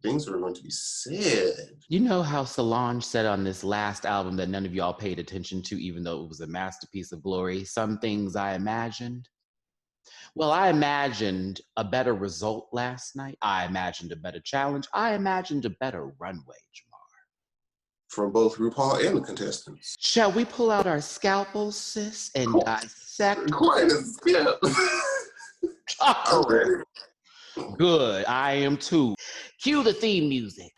things are going to be said. You know how Solange said on this last album that none of y'all paid attention to, even though it was a masterpiece of glory, some things I imagined? Well, I imagined a better result last night. I imagined a better challenge. I imagined a better runway, Jamar. From both RuPaul and the contestants. Shall we pull out our scalpels, sis, and dissect? Quite a skip. I'm ready. Good, I am too. Cue the theme music.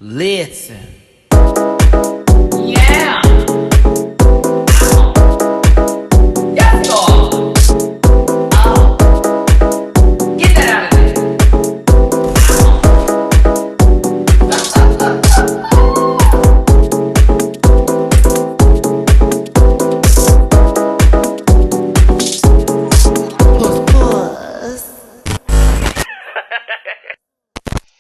Listen. Yeah. Yes, Lord. Oh. Get that out of there.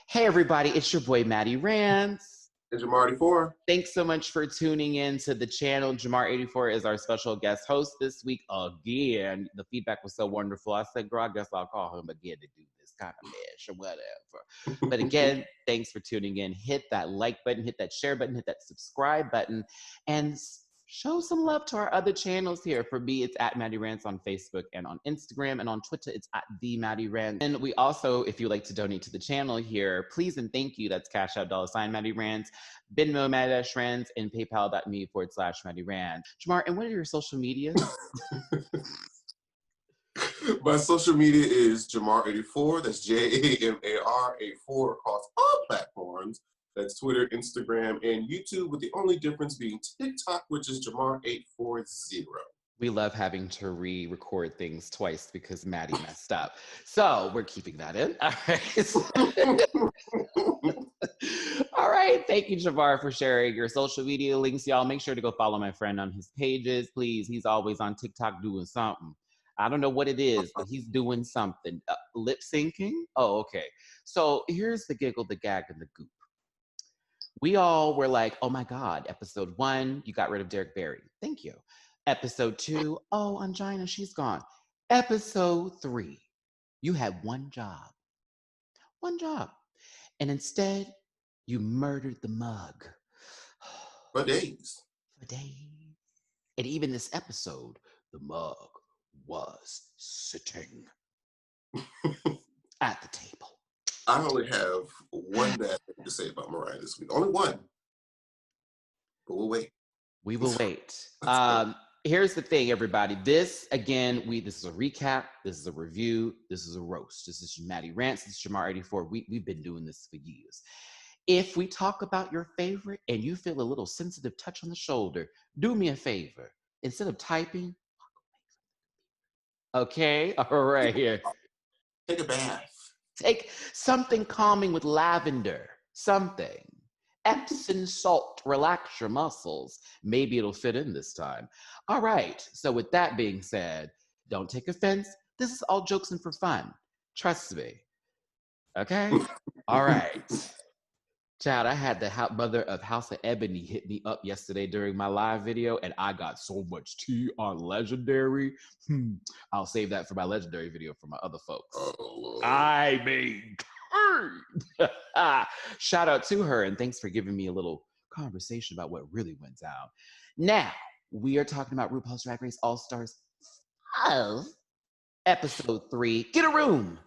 Hey everybody, it's your boy Matty Rants. And Jamar84. Thanks so much for tuning in to the channel. Jamar84 is our special guest host this week again. The feedback was so wonderful. I said, girl, I guess I'll call him again to do this kind of mesh or whatever. But again, thanks for tuning in. Hit that like button, hit that share button, hit that subscribe button, and show some love to our other channels here. For me, it's at Matty Rants on Facebook and on Instagram, and on Twitter, it's at the Matty Rants. And we also, if you'd like to donate to the channel here, please and thank you. That's Cash App $ Matty Rants, Venmo MattyRants, and PayPal.me/Matty Rants. Jamar, and what are your social medias? My social media is Jamar84. That's JAMAR84 across all platforms. That's Twitter, Instagram, and YouTube, with the only difference being TikTok, which is Jamar840. We love having to re-record things twice because Matty messed up. So we're keeping that in. All right. All right. Thank you, Jamar, for sharing your social media links. Y'all, make sure to go follow my friend on his pages, please. He's always on TikTok doing something. I don't know what it is, but he's doing something. Lip syncing? Oh, okay. So here's the giggle, the gag, and the goop. We all were like, oh my God, episode 1, you got rid of Derek Barry. Thank you. Episode 2, oh, Angina, she's gone. Episode 3, you had one job. One job. And instead, you murdered the mug. For days. For days. And even this episode, the mug was sitting at the table. I only have one bad thing to say about Mariah this week. Only one. But we'll wait. We will wait. Here's the thing, everybody. This, again, this is a recap. This is a review. This is a roast. This is Matty Rants. This is Jamar84. We've been doing this for years. If we talk about your favorite and you feel a little sensitive touch on the shoulder, do me a favor. Instead of typing, okay? All right, here. Take a bath. Take something calming with lavender. Something. Epsom salt, relax your muscles. Maybe it'll fit in this time. All right, so with that being said, don't take offense. This is all jokes and for fun. Trust me. Okay? All right. Child, I had the mother of House of Ebony hit me up yesterday during my live video, and I got so much tea on Legendary. I'll save that for my Legendary video for my other folks. Oh, I mean, shout out to her, and thanks for giving me a little conversation about what really went down. Now, we are talking about RuPaul's Drag Race All-Stars 5, Episode 3, Get a Room.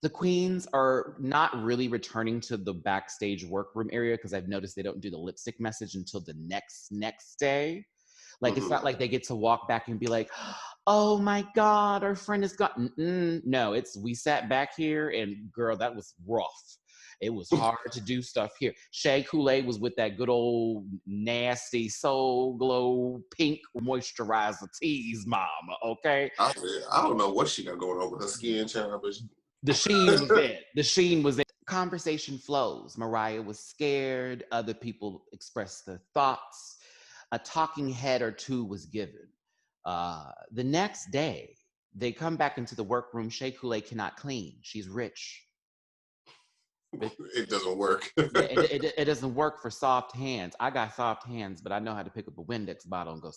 The queens are not really returning to the backstage workroom area because I've noticed they don't do the lipstick message until the next day. Like, it's not like they get to walk back and be like, oh my God, our friend has gotten, no, we sat back here and girl, that was rough. It was hard to do stuff here. Shea Coulee was with that good old nasty Soul Glow pink moisturizer tease mama, okay? I don't know what she got going on with her skin, child, but the sheen was in. The sheen was in. Conversation flows. Mariah was scared. Other people expressed their thoughts. A talking head or two was given. The next day, they come back into the workroom. Shea Coulee cannot clean. She's rich. It doesn't work. it doesn't work for soft hands. I got soft hands, but I know how to pick up a Windex bottle and go.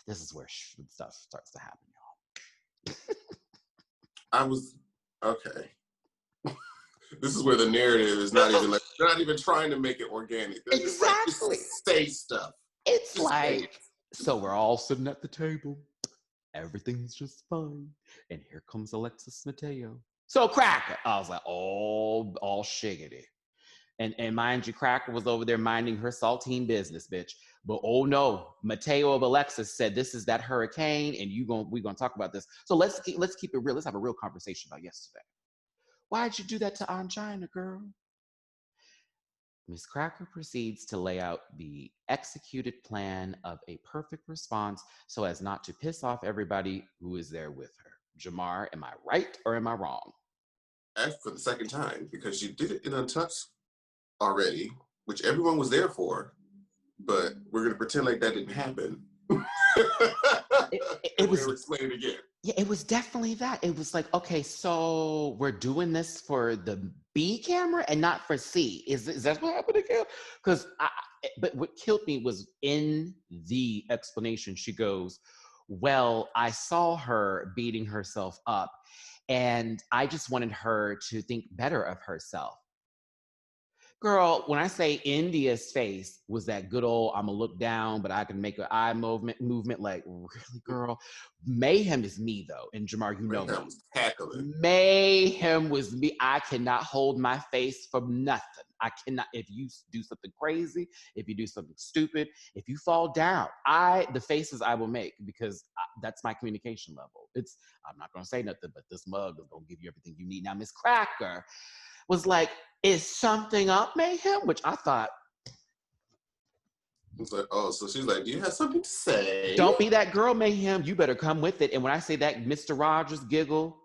This is where stuff starts to happen, y'all. I was okay. This is where the narrative is not even like they're not even trying to make it organic. They're Exactly. just say stuff. It's Just say like, so we're all sitting at the table. Everything's just fine. And here comes Alexis Mateo. So Cracker. I was like, oh, all shiggity. And mind you, Cracker was over there minding her saltine business, bitch. But oh no, Mateo of Alexis said this is that hurricane, and we're gonna talk about this. So let's keep it real. Let's have a real conversation about yesterday. Why'd you do that to Angina, girl? Miss Cracker proceeds to lay out the executed plan of a perfect response so as not to piss off everybody who is there with her. Jamar, am I right or am I wrong? As for the second time, because she did it in Untucked already, which everyone was there for, but we're gonna pretend like that didn't happen. It was explain it again. Yeah, it was definitely that. It was like, okay, so we're doing this for the B camera and not for C. Is that what happened again? Because but what killed me was in the explanation. She goes, well, I saw her beating herself up and I just wanted her to think better of herself. Girl, when I say India's face was that good old, I'm gonna look down, but I can make an eye movement, like, really, girl? Mayhem is me, though. And Jamar, you know Mayhem was cackling. Mayhem was me. I cannot hold my face for nothing. I cannot, if you do something crazy, if you do something stupid, if you fall down, the faces I will make, because that's my communication level. I'm not gonna say nothing, but this mug is gonna give you everything you need. Now, Miss Cracker was like, is something up, Mayhem? Which I thought. It's like, oh, so she's like, do you have something to say? Don't be that girl, Mayhem. You better come with it. And when I say that Mr. Rogers giggle,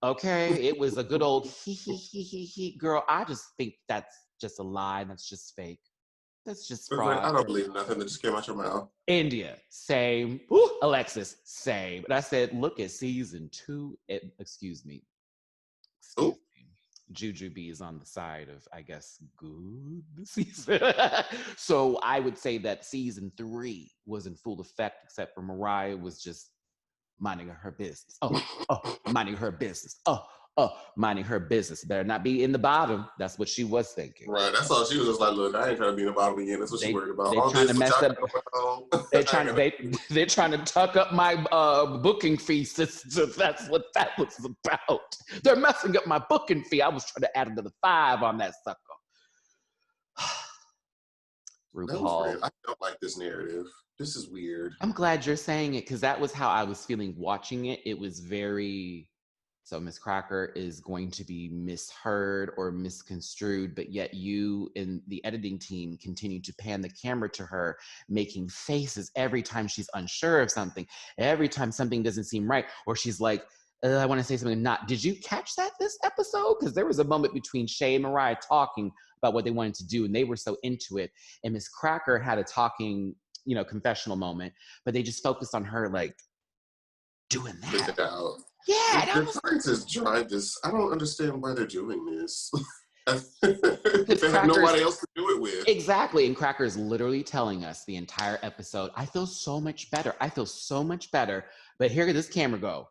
okay, it was a good old he. Girl, I just think that's just a lie. That's just fake. That's just fraud. Like, I don't believe nothing that just came out your mouth. India, same. Ooh, Alexis, same. And I said, look at season 2. Excuse me. Juju B is on the side of, I guess, good season. So I would say that season 3 was in full effect, except for Mariah was just minding her business. Minding her business. Minding her business. Better not be in the bottom. That's what she was thinking. Right. That's all. She was just like, look, I ain't trying to be in the bottom again. That's what she worried about. They're trying to mess up. They're trying to tuck up my booking fee, sister. That's what that was about. They're messing up my booking fee. I was trying to add another 5 on that sucker. RuPaul. I don't like this narrative. This is weird. I'm glad you're saying it, because that was how I was feeling watching it. It was very... So Miss Cracker is going to be misheard or misconstrued, but yet you in the editing team continue to pan the camera to her, making faces every time she's unsure of something, every time something doesn't seem right, or she's like, I want to say something not. Did you catch that this episode? Because there was a moment between Shay and Mariah talking about what they wanted to do, and they were so into it, and Miss Cracker had a talking, confessional moment, but they just focused on her like doing that. Yeah, the difference drive this. I don't understand why they're doing this. They have nobody else to do it with. Exactly, and Cracker is literally telling us the entire episode, I feel so much better. I feel so much better. But here this camera go.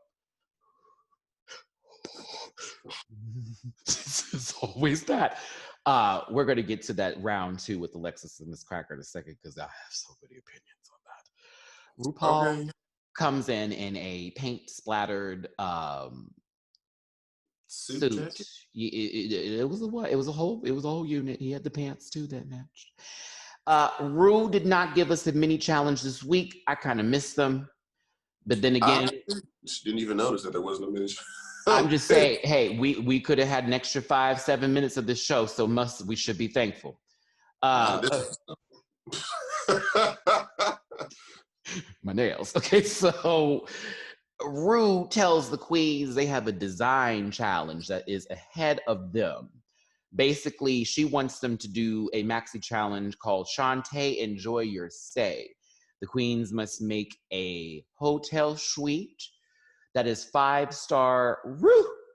It's always that. We're going to get to that round 2 with Alexis and Miss Cracker in a second, because I have so many opinions on that. RuPaul comes in a paint splattered suit. It was a whole unit. He had the pants too that matched. Ru did not give us a mini challenge this week. I kind of missed them, but then again, she didn't even notice that there wasn't a mini. I'm just saying, hey, we could have had an extra 5-7 minutes of this show, so we should be thankful. My nails. Okay, so Ru tells the queens they have a design challenge that is ahead of them. Basically, she wants them to do a maxi challenge called Shantae Enjoy Your Stay. The queens must make a hotel suite that is 5-star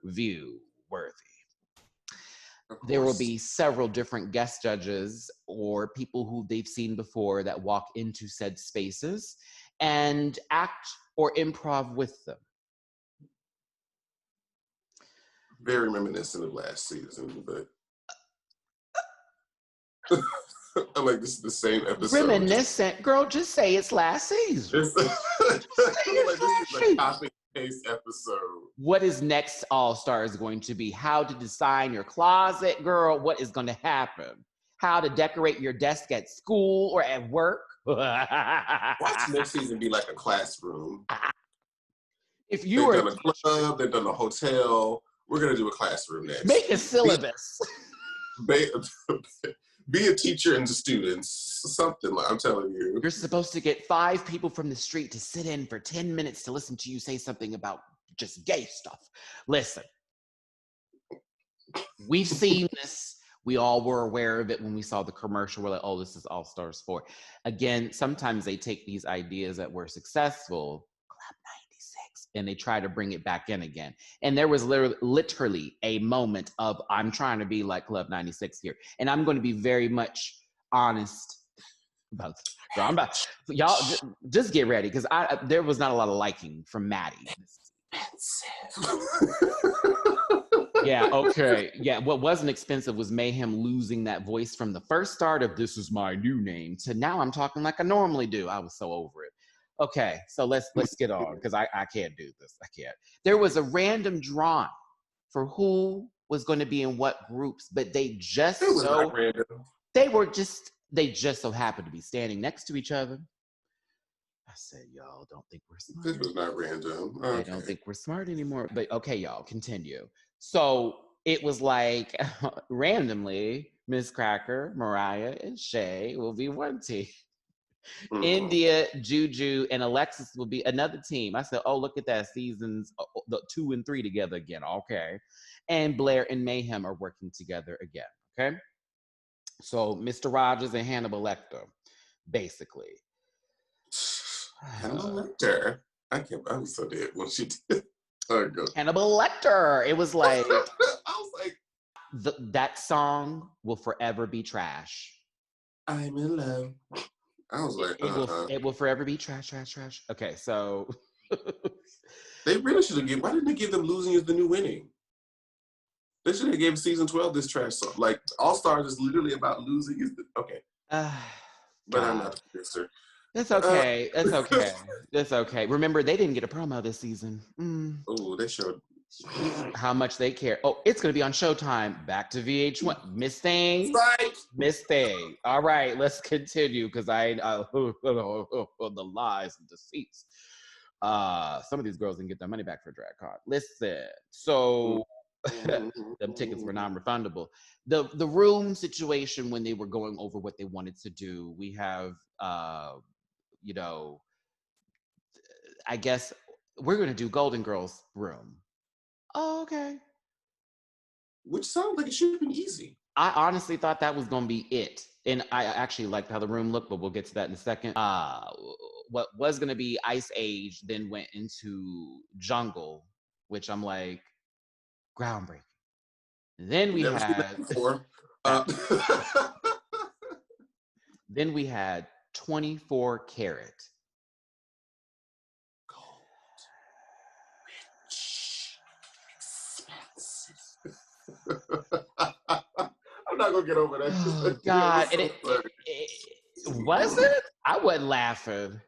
review worthy. There will be several different guest judges or people who they've seen before that walk into said spaces, and act or improv with them. Very reminiscent of last season, but I'm like, this is the same episode. Reminiscent? Girl, just say it's last season. This is a copy-paste episode. What is next All-Stars going to be? How to design your closet, girl? What is going to happen? How to decorate your desk at school or at work? Watch next season be like a classroom. If you They've done a club, they've done a hotel. We're going to do a classroom next. Make a syllabus. Be a teacher and the students. Something like, I'm telling you. You're supposed to get 5 people from the street to sit in for 10 minutes to listen to you say something about just gay stuff. Listen, we've seen this. We all were aware of it when we saw the commercial. We're like, oh, this is All Stars 4. Again, sometimes they take these ideas that were successful, Club 96, and they try to bring it back in again. And there was literally a moment of, I'm trying to be like Club 96 here. And I'm going to be very much honest about this. So I'm about, y'all, just get ready, because there was not a lot of liking from Matty. Yeah, okay. Yeah, what wasn't expensive was Mayhem losing that voice from the first start of "this is my new name" to now I'm talking like I normally do. I was so over it. Okay, so let's get on, because I can't do this. I can't. There was a random drawing for who was going to be in what groups, but they just they just so happened to be standing next to each other. I said, y'all don't think we're smart. This was not random. Okay. I don't think we're smart anymore. But okay, y'all, continue. So it was like, randomly, Miss Cracker, Mariah, and Shay will be one team. Mm-hmm. India, Juju, and Alexis will be another team. I said, oh, look at that. Seasons 2 and 3 together again. Okay. And Blair and Mayhem are working together again. Okay. So Mr. Rogers and Hannibal Lecter, basically. Hannibal Lecter. I was so dead when she did. Hannibal Lecter. It was like, I was like, that song will forever be trash. I'm in love. I was like, it will forever be trash. Okay, so they really should have given. Why didn't they give them "Losing Is the New Winning"? They should have given season 12 this trash song. Like, All Stars is literally about losing. Okay, but I'm not a producer. That's okay. That's okay. That's okay. Remember, they didn't get a promo this season. Oh, they showed how much they care. Oh, it's going to be on Showtime. Back to VH1. Miss Thing. Right. Miss Thing. All right, let's continue, because the lies and deceits. Some of these girls didn't get their money back for drag con. Listen, so them tickets were non-refundable. The room situation, when they were going over what they wanted to do, we have I guess we're going to do Golden Girls room. Oh, okay. Which sounds like it should have been easy. I honestly thought that was going to be it. And I actually liked how the room looked, but we'll get to that in a second. What was going to be Ice Age then went into Jungle, which I'm like, groundbreaking. Then we then we had 24 karat. I'm not gonna get over that. Oh, God, was it? I wasn't laughing.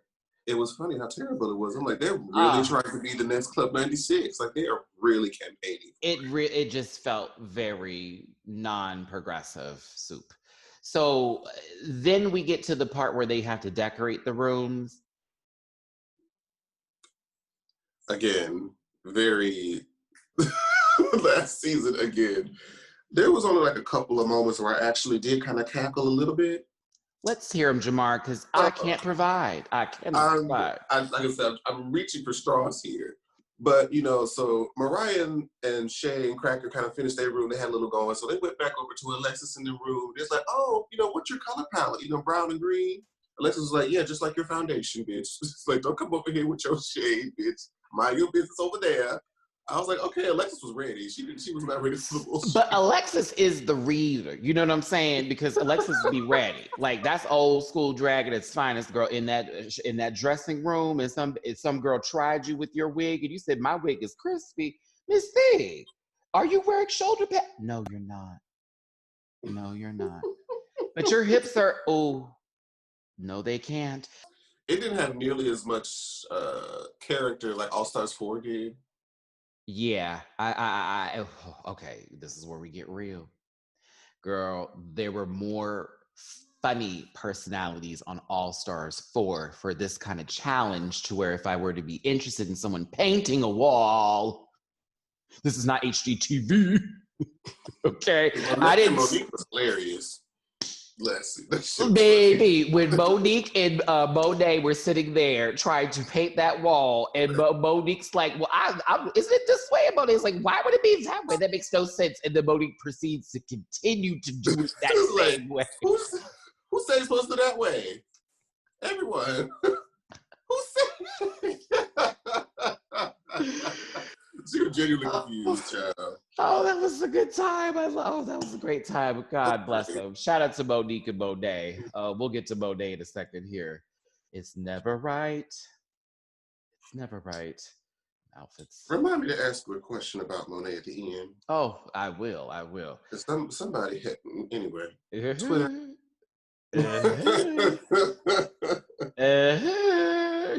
It was funny how terrible it was. I'm like, they're really trying to be the next Club 96. Like, they are really campaigning. It just felt very non-progressive soup. So then we get to the part where they have to decorate the rooms. Again, very last season again. There was only like a couple of moments where I actually did kind of cackle a little bit. Let's hear him, Jamar, because I can't provide. I cannot provide. Like I said, I'm reaching for straws here. But, so Mariah and Shay and Cracker kind of finished their room. They had a little going. So they went back over to Alexis in the room. It's like, oh, what's your color palette? Brown and green? Alexis was like, yeah, just like your foundation, bitch. It's like, don't come over here with your shade, bitch. Mind your business over there. I was like, okay, Alexis was ready. She was not ready for the bullshit. But Alexis is the reader. You know what I'm saying? Because Alexis be ready. Like that's old school drag at its finest, girl. In that dressing room, and some girl tried you with your wig, and you said my wig is crispy. Miss Thig, are you wearing shoulder pads? No, you're not. No, you're not. But your hips are. Oh, no, they can't. It didn't have nearly as much character like All Stars 4 did. Yeah, okay, this is where we get real. Girl, there were more funny personalities on All Stars 4 for this kind of challenge to where if I were to be interested in someone painting a wall, this is not HGTV. Okay, I didn't. Monique was hilarious. Baby, when Monique and Monet were sitting there trying to paint that wall, and Monique's like, "Well, isn't it this way?" And Monique's like, "Why would it be that way? That makes no sense." And then Monique proceeds to continue to do it that same way. Who said it's supposed to do that way? Everyone. Who said? She was genuinely confused, child. Oh, that was a good time. That was a great time. God bless them. Shout out to Monique and Monet. We'll get to Monet in a second here. It's never right. It's never right. Outfits. Remind me to ask you a question about Monet at the end. Oh, I will. Somebody had, anyway. Twitter.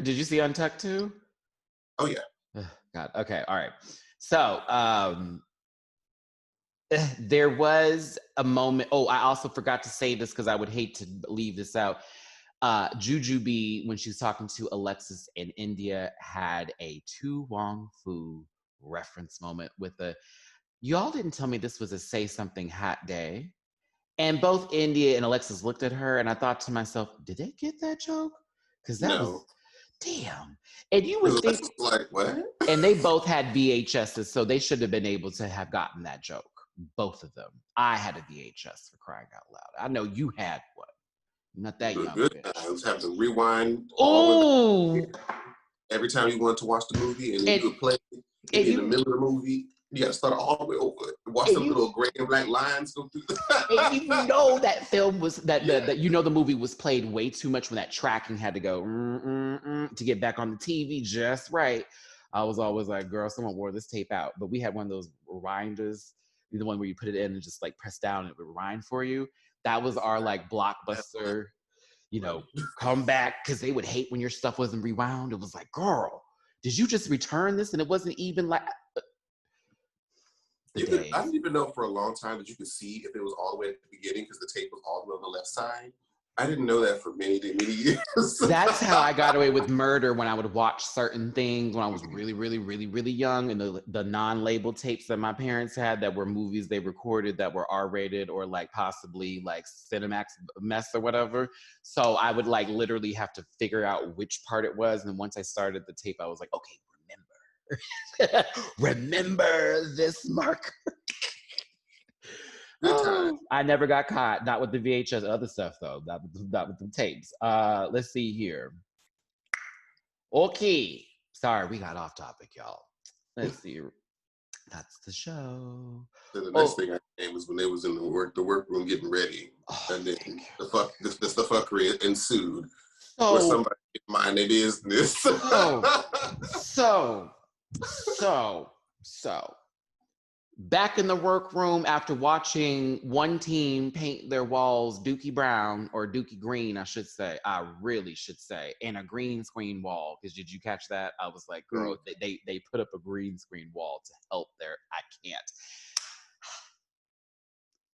Did you see Untucked too? Oh yeah. God. Okay. All right. So there was a moment. Oh, I also forgot to say this because I would hate to leave this out. Jujubee, when she was talking to Alexis in India, had a Tu Wong Fu reference moment with y'all didn't tell me this was a say something hot day. And both India and Alexis looked at her, and I thought to myself, did they get that joke? Because that was damn. And you would think like what? And they both had VHSs, so they should have been able to have gotten that joke. Both of them. I had a VHS for crying out loud. I know you had one. Not that young. Good times. Have to rewind. Oh. Every time you wanted to watch the movie, and you could play in the middle of the movie. You got to start all the way over. Watch some little gray and black lines go through. And you know that film was that the movie was played way too much when that tracking had to go to get back on the TV just right. I was always like, girl, someone wore this tape out. But we had one of those rewinders, the one where you put it in and just like press down and it would rewind for you. That was our like blockbuster, come back, because they would hate when your stuff wasn't rewound. It was like, girl, did you just return this? And it wasn't even like. I didn't even know for a long time that you could see if it was all the way at the beginning because the tape was all the way on the left side. I didn't know that for many years. That's how I got away with murder when I would watch certain things when I was really, really, really, really young. And the non-labeled tapes that my parents had that were movies they recorded that were R-rated or like possibly like Cinemax mess or whatever. So I would like literally have to figure out which part it was. And once I started the tape, I was like, okay, remember this marker. I never got caught. Not with the VHS. Other stuff though. Not with the tapes. Let's see here. Okay. Sorry, we got off topic, y'all. Let's see. That's the show. So the next thing I came was when they was in the workroom getting ready, and then the fuckery ensued. Where somebody mind their business. So, back in the workroom after watching one team paint their walls Dookie Brown, or Dookie Green, I really should say, and a green screen wall. Because did you catch that? I was like, girl, they put up a green screen wall to help there. I can't.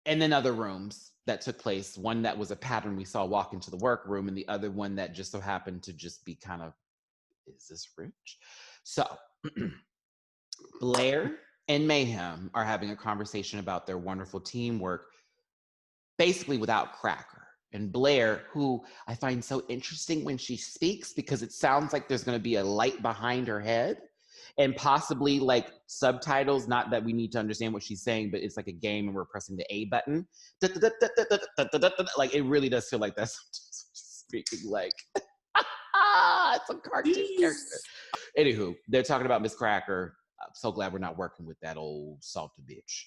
And then other rooms that took place, one that was a pattern we saw walk into the workroom, and the other one that just so happened to just be kind of, is this rich? So, Blair and Mayhem are having a conversation about their wonderful teamwork, basically without Cracker. And Blair, who I find so interesting when she speaks, because it sounds like there's going to be a light behind her head and possibly like subtitles, not that we need to understand what she's saying, but it's like a game and we're pressing the A button. Like, it really does feel like that's speaking like, it's a cartoon character. Anywho, they're talking about Miss Cracker. I'm so glad we're not working with that old salty bitch.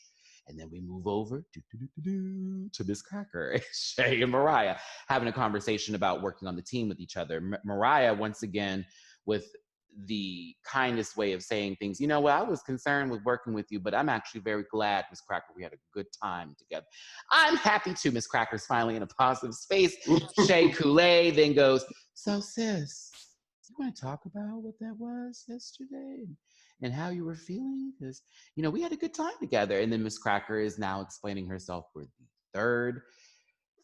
And then we move over to Miss Cracker, Shay and Mariah, having a conversation about working on the team with each other. Mariah, once again, with the kindest way of saying things. You know what? I was concerned with working with you, but I'm actually very glad, Miss Cracker, we had a good time together. I'm happy too. Miss Cracker's finally in a positive space. Shay Coulee then goes, so sis, you want to talk about what that was yesterday and how you were feeling? Because, you know, we had a good time together. And then Miss Cracker is now explaining herself for the third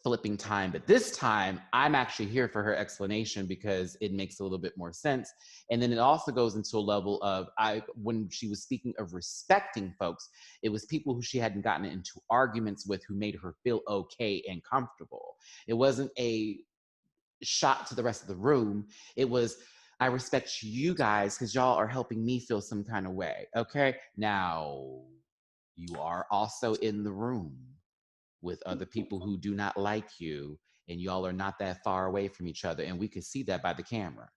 flipping time, but this time I'm actually here for her explanation because it makes a little bit more sense. And then it also goes into a level of when she was speaking of respecting folks, it was people who she hadn't gotten into arguments with who made her feel okay and comfortable. It wasn't a shot to the rest of the room. It was, I respect you guys because y'all are helping me feel some kind of way. Okay, now you are also in the room with other people who do not like you, and y'all are not that far away from each other. And we could see that by the camera.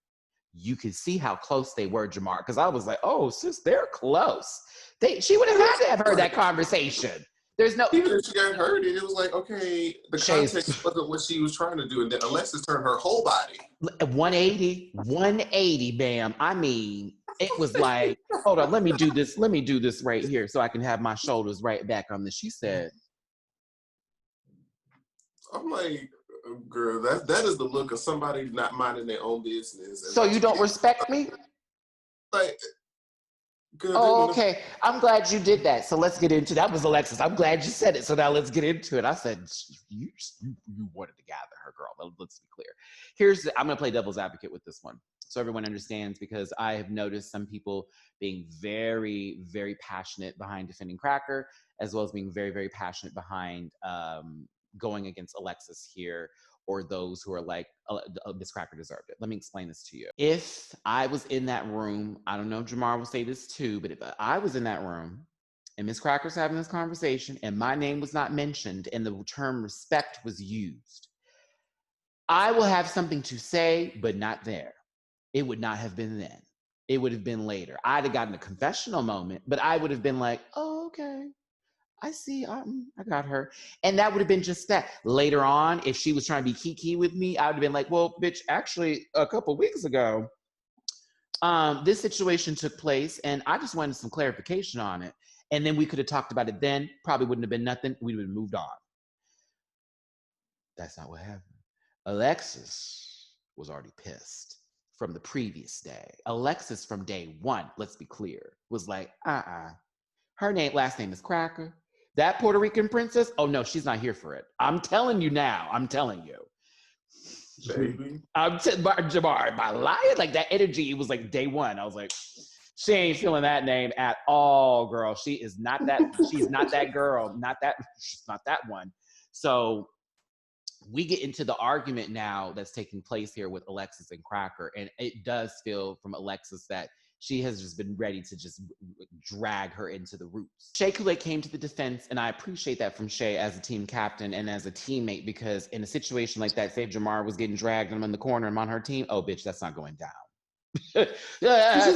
You could see how close they were, Jamar, because I was like, oh, sis, they're close. She would have had to have heard that conversation. There's no... Even if she got heard it, it was like, okay, the context wasn't what she was trying to do. And then Alexis turned her whole body. 180, ma'am. I mean, it was like, hold on, let me do this right here so I can have my shoulders right back on this. She said, I'm like, girl, that is the look of somebody not minding their own business. So you don't respect me? Like, girl, oh, okay. I'm glad you did that. So let's get into that. Was Alexis. I'm glad you said it. So now let's get into it. I said, you wanted to gather her, girl. Let's be clear. I'm going to play devil's advocate with this one. So everyone understands, because I have noticed some people being very, very passionate behind defending Cracker, as well as being very, very passionate behind going against Alexis here, or those who are like, Miss Cracker deserved it. Let me explain this to you. If I was in that room, I don't know if Jamar will say this too, but if I was in that room and Miss Cracker's having this conversation and my name was not mentioned and the term respect was used, I will have something to say, but not there. It would not have been then. It would have been later. I'd have gotten a confessional moment, but I would have been like, oh, okay. I see, I got her. And that would have been just that. Later on, if she was trying to be kiki with me, I would have been like, well, bitch, actually, a couple weeks ago, this situation took place and I just wanted some clarification on it. And then we could have talked about it then. Probably wouldn't have been nothing. We would have moved on. That's not what happened. Alexis was already pissed from the previous day. Alexis from day one, let's be clear, was like, her last name is Cracker. That Puerto Rican princess, oh no, she's not here for it. I'm telling you now, I'm telling you. Baby. Jamar, by lying, like that energy, it was like day one. I was like, she ain't feeling that name at all, girl. She is not that, she's not that girl, she's not that one. So we get into the argument now that's taking place here with Alexis and Cracker, and it does feel from Alexis that she has just been ready to just drag her into the roots. Shay Coulee came to the defense, and I appreciate that from Shay as a team captain and as a teammate, because in a situation like that, say if Jamar was getting dragged and I'm in the corner and I'm on her team, oh, bitch, that's not going down.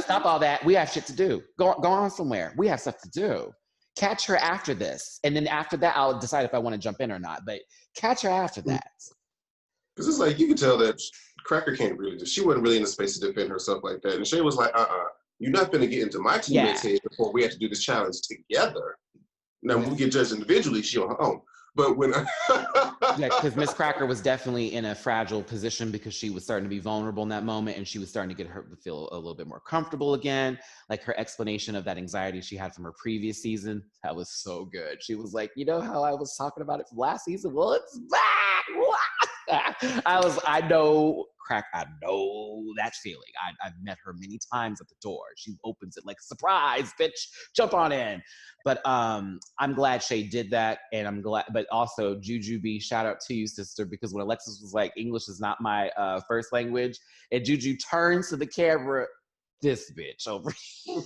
Stop all that. We have shit to do. Go on somewhere. We have stuff to do. Catch her after this. And then after that, I'll decide if I want to jump in or not. But catch her after that. Because it's like, you can tell that Cracker can't really, she wasn't really in the space to defend herself like that. And Shay was like, you're not going to get into my teammate's head before we have to do this challenge together. Now, when we get judged individually, she on her own. But when because Miss Cracker was definitely in a fragile position because she was starting to be vulnerable in that moment, and she was starting to get her to feel a little bit more comfortable again. Like her explanation of that anxiety she had from her previous season, that was so good. She was like, you know how I was talking about it from last season? Well, it's back. I know that feeling. I've met her many times at the door. She opens it like, surprise, bitch, jump on in. But I'm glad Shay did that, and I'm glad, but also Juju B, shout out to you, sister, because when Alexis was like, English is not my first language, and Juju turns to the camera, this bitch over here.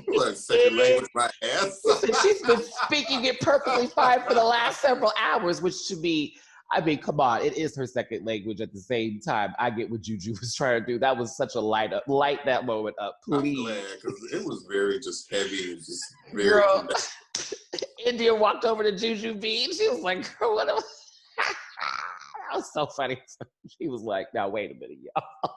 What, second language, my ass? She's been speaking it perfectly fine for the last several hours, which should be, I mean, come on, it is her second language. At the same time, I get what Juju was trying to do. That was such a light that moment up, I'm please. glad because it was very just heavy and just very. Girl, India walked over to Juju B. She was like, "Girl, what?" That was so funny. She was like, "Now wait a minute, y'all."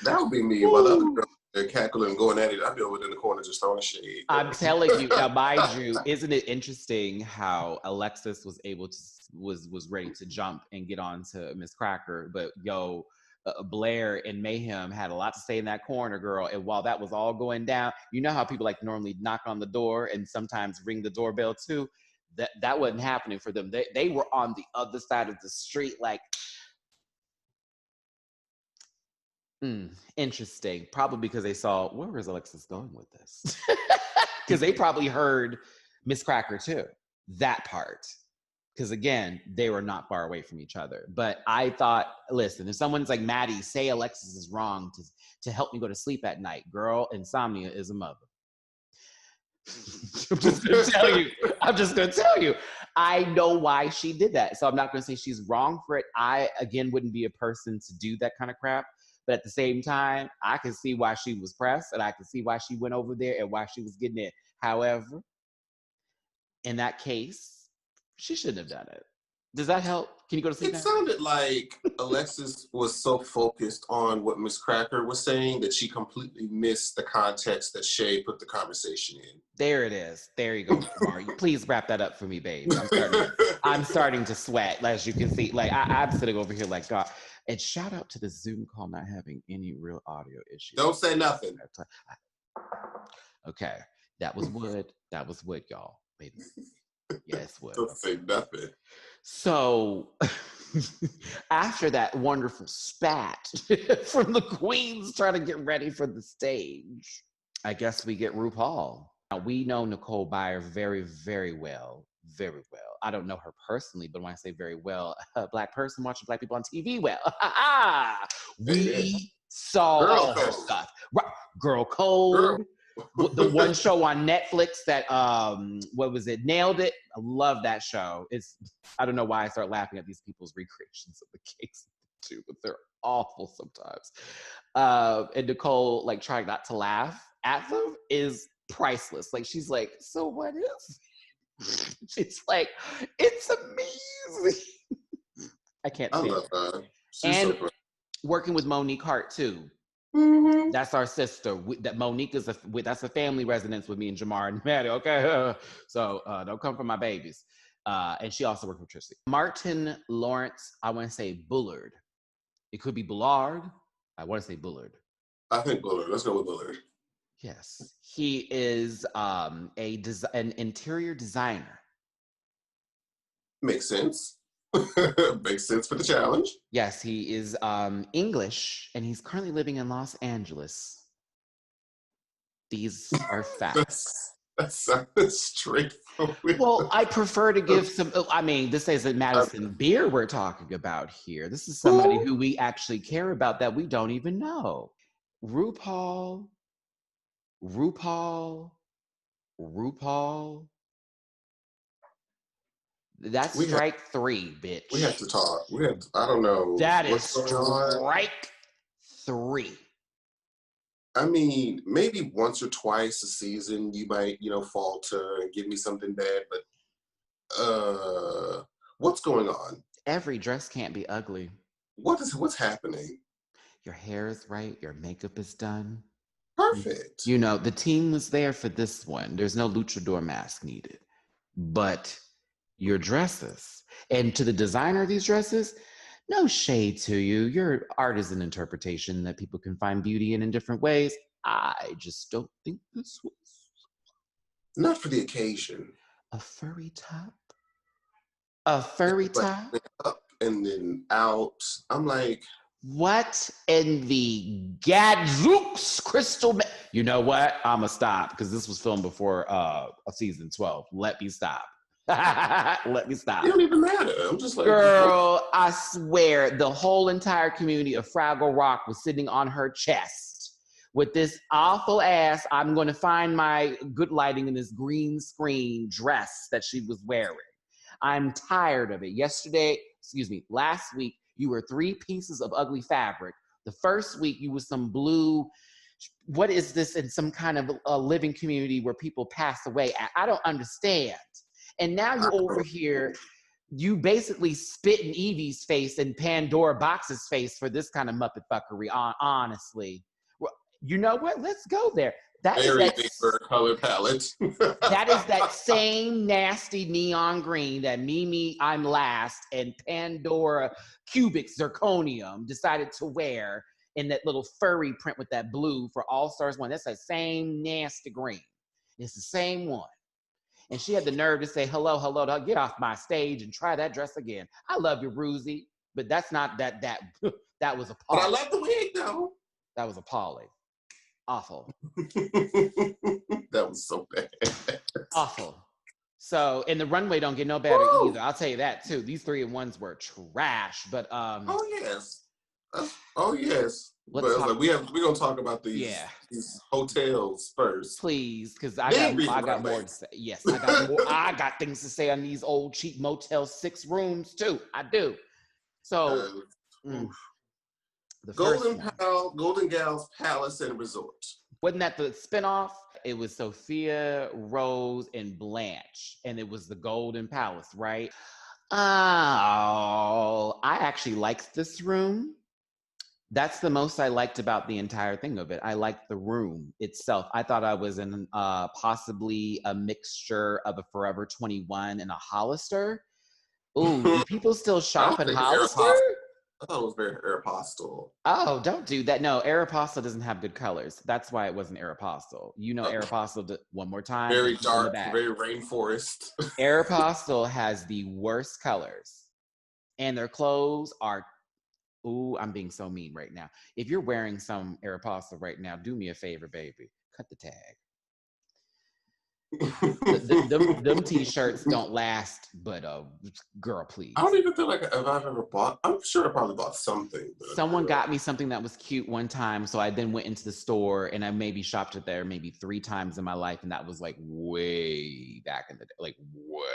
That would be me. While the other girls are cackling and going at it, I'd be over in the corner just throwing shade. I'm telling you, now mind you, isn't it interesting how Alexis was able to was ready to jump and get on to Miss Cracker, but Blair and Mayhem had a lot to say in that corner, girl. And while that was all going down, you know how people like normally knock on the door and sometimes ring the doorbell too. That wasn't happening for them. They were on the other side of the street, like. Interesting. Probably because they saw, where is Alexis going with this? Because they probably heard Miss Cracker too. That part. Because again, they were not far away from each other. But I thought, listen, if someone's like, Matty, say Alexis is wrong to help me go to sleep at night. Girl, insomnia is a mother. I'm just going to tell you. I know why she did that. So I'm not going to say she's wrong for it. I, again, wouldn't be a person to do that kind of crap. But at the same time, I can see why she was pressed and I can see why she went over there and why she was getting it. However, in that case, she shouldn't have done it. Does that help? Can you go to sleep now? It sounded like Alexis was so focused on what Miss Cracker was saying that she completely missed the context that Shay put the conversation in. There it is. There you go, Jamar. Please wrap that up for me, babe. I'm starting to sweat, as you can see. Like, I'm sitting over here like, God. And shout out to the Zoom call not having any real audio issues. Don't say nothing. Okay. That was wood. That was wood, y'all. Baby. Yes, wood. Don't say nothing. So after that wonderful spat from the queens trying to get ready for the stage, I guess we get Rupaul. Now, we know Nicole Byer very, very well. Very well. I don't know her personally, but when I say very well, a Black person watching Black people on TV well. We saw all her stuff. Girl Code. The one show on Netflix that, what was it? Nailed It. I love that show. I don't know why I start laughing at these people's recreations of the cakes too, but they're awful sometimes. And Nicole, like, trying not to laugh at them is priceless. Like, she's like, so what is? She's like, it's amazing. I can't see it. Her. And so working with Monique Hart too. Mm-hmm. That's our sister. That Monique is that's a family residence with me and Jamar and Matty. Okay, so don't come for my babies. And she also worked with Tracy. Martin Lawrence. I want to say Bullard. It could be Bullard. I want to say Bullard. I think Bullard. Let's go with Bullard. Yes, he is an interior designer. Makes sense. Makes sense for the challenge. Yes, he is English, and he's currently living in Los Angeles. These are facts. That sounds straightforward. Well, I prefer to give some. I mean, this isn't Madison Beer we're talking about here. This is somebody who we actually care about that we don't even know. Rupaul. That's strike 3, bitch. We have to talk. I don't know. That is strike 3. I mean, maybe once or twice a season you might, falter and give me something bad, but what's going on? Every dress can't be ugly. What's happening? Your hair is right, your makeup is done. Perfect. The team was there for this one. There's no luchador mask needed. But your dresses, and to the designer of these dresses, no shade to you. Your art is an interpretation that people can find beauty in different ways. I just don't think this was. Not for the occasion. A furry top? A furry top? Up and then out. I'm like, what in the gadzooks, Crystal? You know what? I'm going to stop because this was filmed before season 12. Let me stop. Let me stop. It don't even matter. I'm just like, girl, I swear the whole entire community of Fraggle Rock was sitting on her chest with this awful ass. I'm going to find my good lighting in this green screen dress that she was wearing. I'm tired of it. Yesterday, last week you were 3 pieces of ugly fabric. The first week you was some blue, what is this, in some kind of a living community where people pass away? I don't understand. And now you over here, you basically spit in Evie's face and Pandora Box's face for this kind of Muppet fuckery, honestly. Well, you know what? Let's go there. That Very is big for a color palette. that is that same nasty neon green that Mimi, I'm Last, and Pandora Cubic Zirconium decided to wear in that little furry print with that blue for All Stars 1. That's that same nasty green. It's the same one. And she had the nerve to say, hello, get off my stage and try that dress again. I love you, Ruzy, but that's not that was appalling. But I love the wig, though. That was appalling. Awful. That was so bad. Awful. So, and the runway don't get no better either. I'll tell you that, too. These 3-in-1s were trash, but... Oh, yes. Oh, yes. But like, we're gonna talk about these hotels first, please, because I got more to say. Yes, I got more. I got things to say on these old cheap Motel 6 rooms too. I do. So, the Golden Gals Palace and Resort. Wasn't that the spinoff? It was Sophia, Rose, and Blanche, and it was the Golden Palace, right? Oh, I actually liked this room. That's the most I liked about the entire thing of it. I liked the room itself. I thought I was in possibly a mixture of a Forever 21 and a Hollister. Ooh, do people still shop in Hollister? I thought it was very Aeropostale. Oh, don't do that. No, Aeropostale doesn't have good colors. That's why it wasn't Aeropostale. You know Aeropostale, one more time. Very dark, very rainforest. Aeropostale has the worst colors. And their clothes are... Ooh, I'm being so mean right now. If you're wearing some Aeropostale right now, do me a favor, baby. Cut the tag. them t-shirts don't last, but girl, please. I don't even feel like if I've ever bought... I'm sure I probably bought something. Someone got me something that was cute one time, so I then went into the store and I maybe shopped it there maybe 3 times in my life, and that was like way back in the day, like way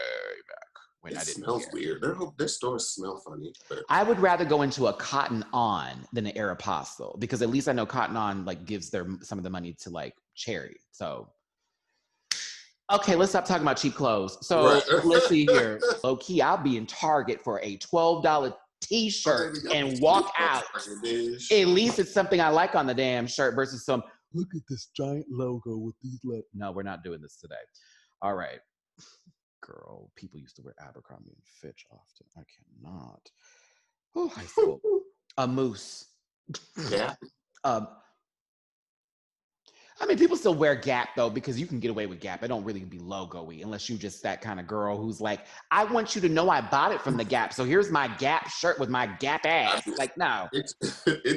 back. When it smells weird. Their stores smell funny. But I would rather go into a Cotton On than an Aeropostale, because at least I know Cotton On like gives some of the money to like charity. So, okay, let's stop talking about cheap clothes. So let's see here. Low key, I'll be in Target for a $12 t-shirt and walk out. At least it's something I like on the damn shirt versus some, look at this giant logo with these letters. No, we're not doing this today. All right. Girl, people used to wear Abercrombie and Fitch often. I cannot. Oh, high school. A moose. Yeah. I mean, people still wear Gap though, because you can get away with Gap. It don't really be logo-y unless you just that kind of girl who's like, I want you to know I bought it from the Gap. So here's my Gap shirt with my Gap ass. Like, no. It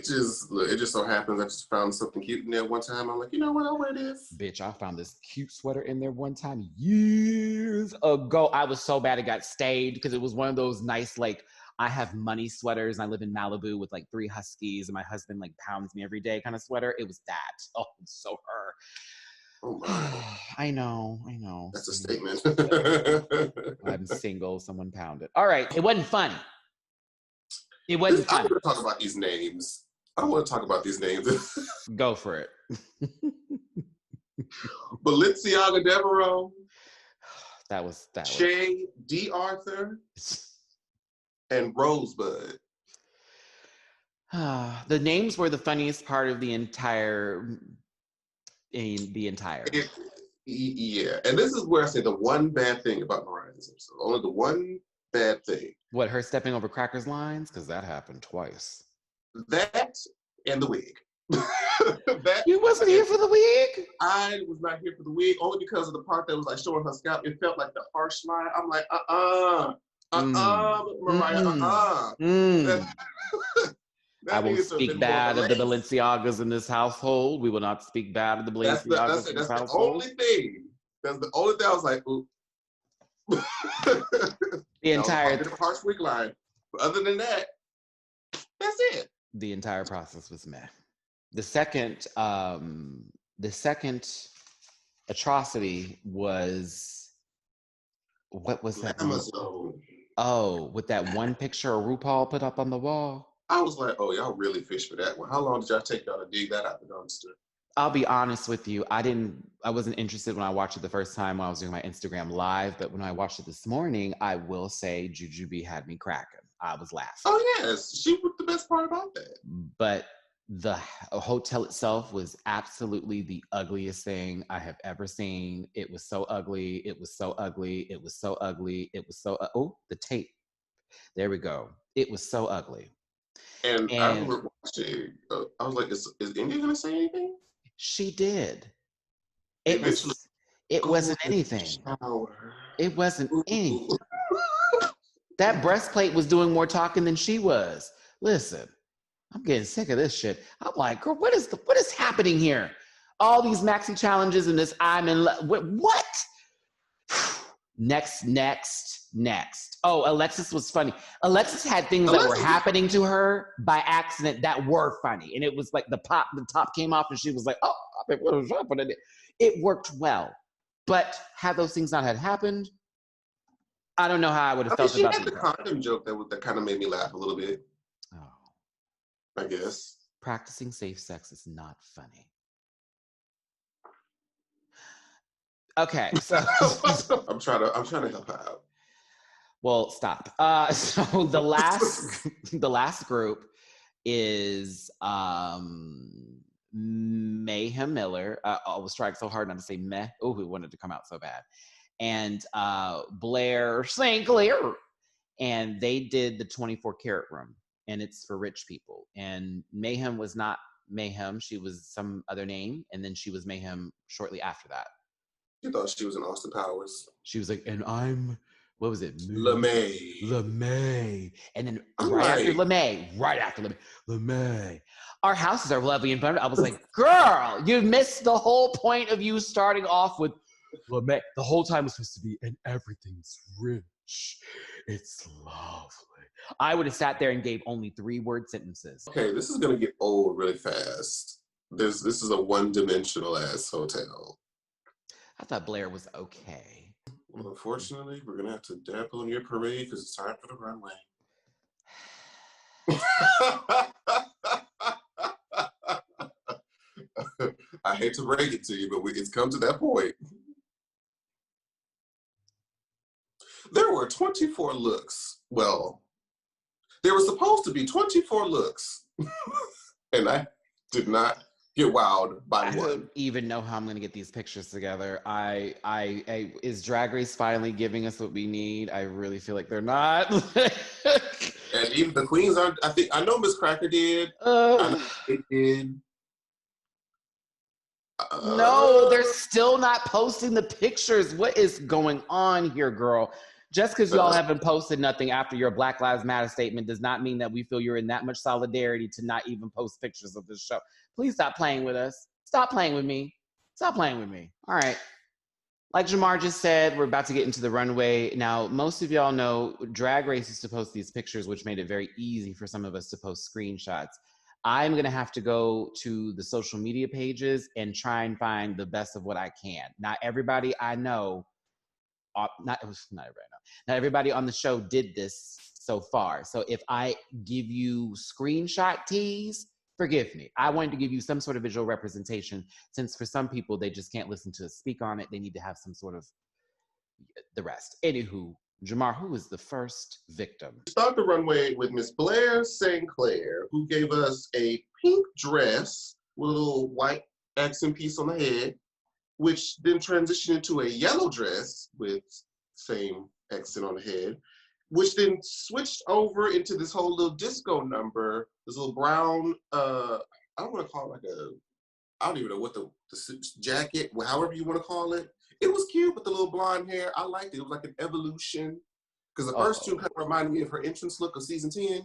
just so happens I just found something cute in there one time. I'm like, you know what? I'll wear this. Bitch, I found this cute sweater in there one time years ago. I was so bad it got stained because it was one of those nice, like, I have money sweaters and I live in Malibu with like 3 huskies and my husband like pounds me every day kind of sweater. It was that. Oh, it's so her. Oh my. I know. That's a statement. I'm single. Someone pounded. All right. It wasn't funny. It wasn't funny. I don't want to talk about these names. Go for it. Balenciaga Devereaux. That was. Shay D. Arthur. And Rosebud. The names were the funniest part of the entire. Yeah, and this is where I say the one bad thing about Mariah's episode. Only the one bad thing. What, her stepping over Cracker's lines? Because that happened twice. That and the wig. You wasn't here for the wig? I was not here for the wig, only because of the part that was like showing her scalp. It felt like the harsh line. I'm like, Mariah, I will speak bad of the Balenciagas in this household. We will not speak bad of the Balenciagas in this household. That's the only thing I was like, ooh. The entire harsh wig line. But other than that, that's it. The entire process was meh. The second atrocity was, what was that? Amazon. Oh, with that one picture of RuPaul put up on the wall. I was like, oh, y'all really fished for that one. How long did y'all take y'all to dig that out the dumpster? I'll be honest with you. I wasn't interested when I watched it the first time when I was doing my Instagram live, but when I watched it this morning, I will say Jujubee had me cracking. I was laughing. Oh yes, she was the best part about that. But the hotel itself was absolutely the ugliest thing I have ever seen. It was so ugly. It was so ugly. It was so ugly. It was so oh, the tape. There we go. It was so ugly. And I remember watching. I was like, "Is India gonna say anything?" She did. It wasn't anything. It wasn't anything. That breastplate was doing more talking than she was. Listen, I'm getting sick of this shit. I'm like, girl, what is happening here? All these maxi challenges and this I'm in love. What? Next. Oh, Alexis was funny. Alexis had things that were happening to her by accident that were funny. And it was like the top came off and she was like, oh, what was happening? It worked well. But had those things not had happened, I don't know how I would have felt about it. She had the condom joke that kind of made me laugh a little bit. Oh. I guess. Practicing safe sex is not funny. Okay. So I'm trying to help her out. Well, stop. So the last group is Mayhem Miller. I was trying so hard not to say meh. Oh, we wanted to come out so bad. And Blair Sinclair. And they did the 24 karat room. And it's for rich people. And Mayhem was not Mayhem. She was some other name. And then she was Mayhem shortly after that. You thought she was in Austin Powers. She was like, and I'm, what was it? LeMay. And then right after LeMay. Our houses are lovely and fun. I was like, girl, you missed the whole point of you starting off with LeMay. The whole time was supposed to be, and everything's rich. It's lovely. I would have sat there and gave only 3-word sentences. Okay, this is going to get old really fast. This is a one-dimensional ass hotel. I thought Blair was okay. Well, unfortunately, we're going to have to dampen on your parade because it's time for the runway. I hate to break it to you, but it's come to that point. There were 24 looks. Well, there were supposed to be 24 looks. And I did not get wowed by one. I don't even know how I'm going to get these pictures together. Is Drag Race finally giving us what we need? I really feel like they're not. And even the queens aren't. I know Miss Cracker did. It did. No, they're still not posting the pictures. What is going on here, girl? Just because y'all haven't posted nothing after your Black Lives Matter statement does not mean that we feel you're in that much solidarity to not even post pictures of this show. Please stop playing with us. Stop playing with me. Stop playing with me. All right. Like Jamar just said, we're about to get into the runway. Now, most of y'all know Drag Race used to post these pictures, which made it very easy for some of us to post screenshots. I'm going to have to go to the social media pages and try and find the best of what I can. Not everybody I know, not everybody on the show did this so far. So if I give you screenshot teas, forgive me. I wanted to give you some sort of visual representation, since for some people, they just can't listen to us speak on it. They need to have some sort of the rest. Anywho, Jamar, who was the first victim? Start the runway with Miss Blair Sinclair, who gave us a pink dress with a little white accent piece on the head, which then transitioned into a yellow dress with same accent on the head, which then switched over into this whole little disco number, this little brown, I don't want to call it I don't even know what the jacket, however you want to call it. It was cute with the little blonde hair. I liked it. It was like an evolution. Because the first two kind of reminded me of her entrance look of season 10.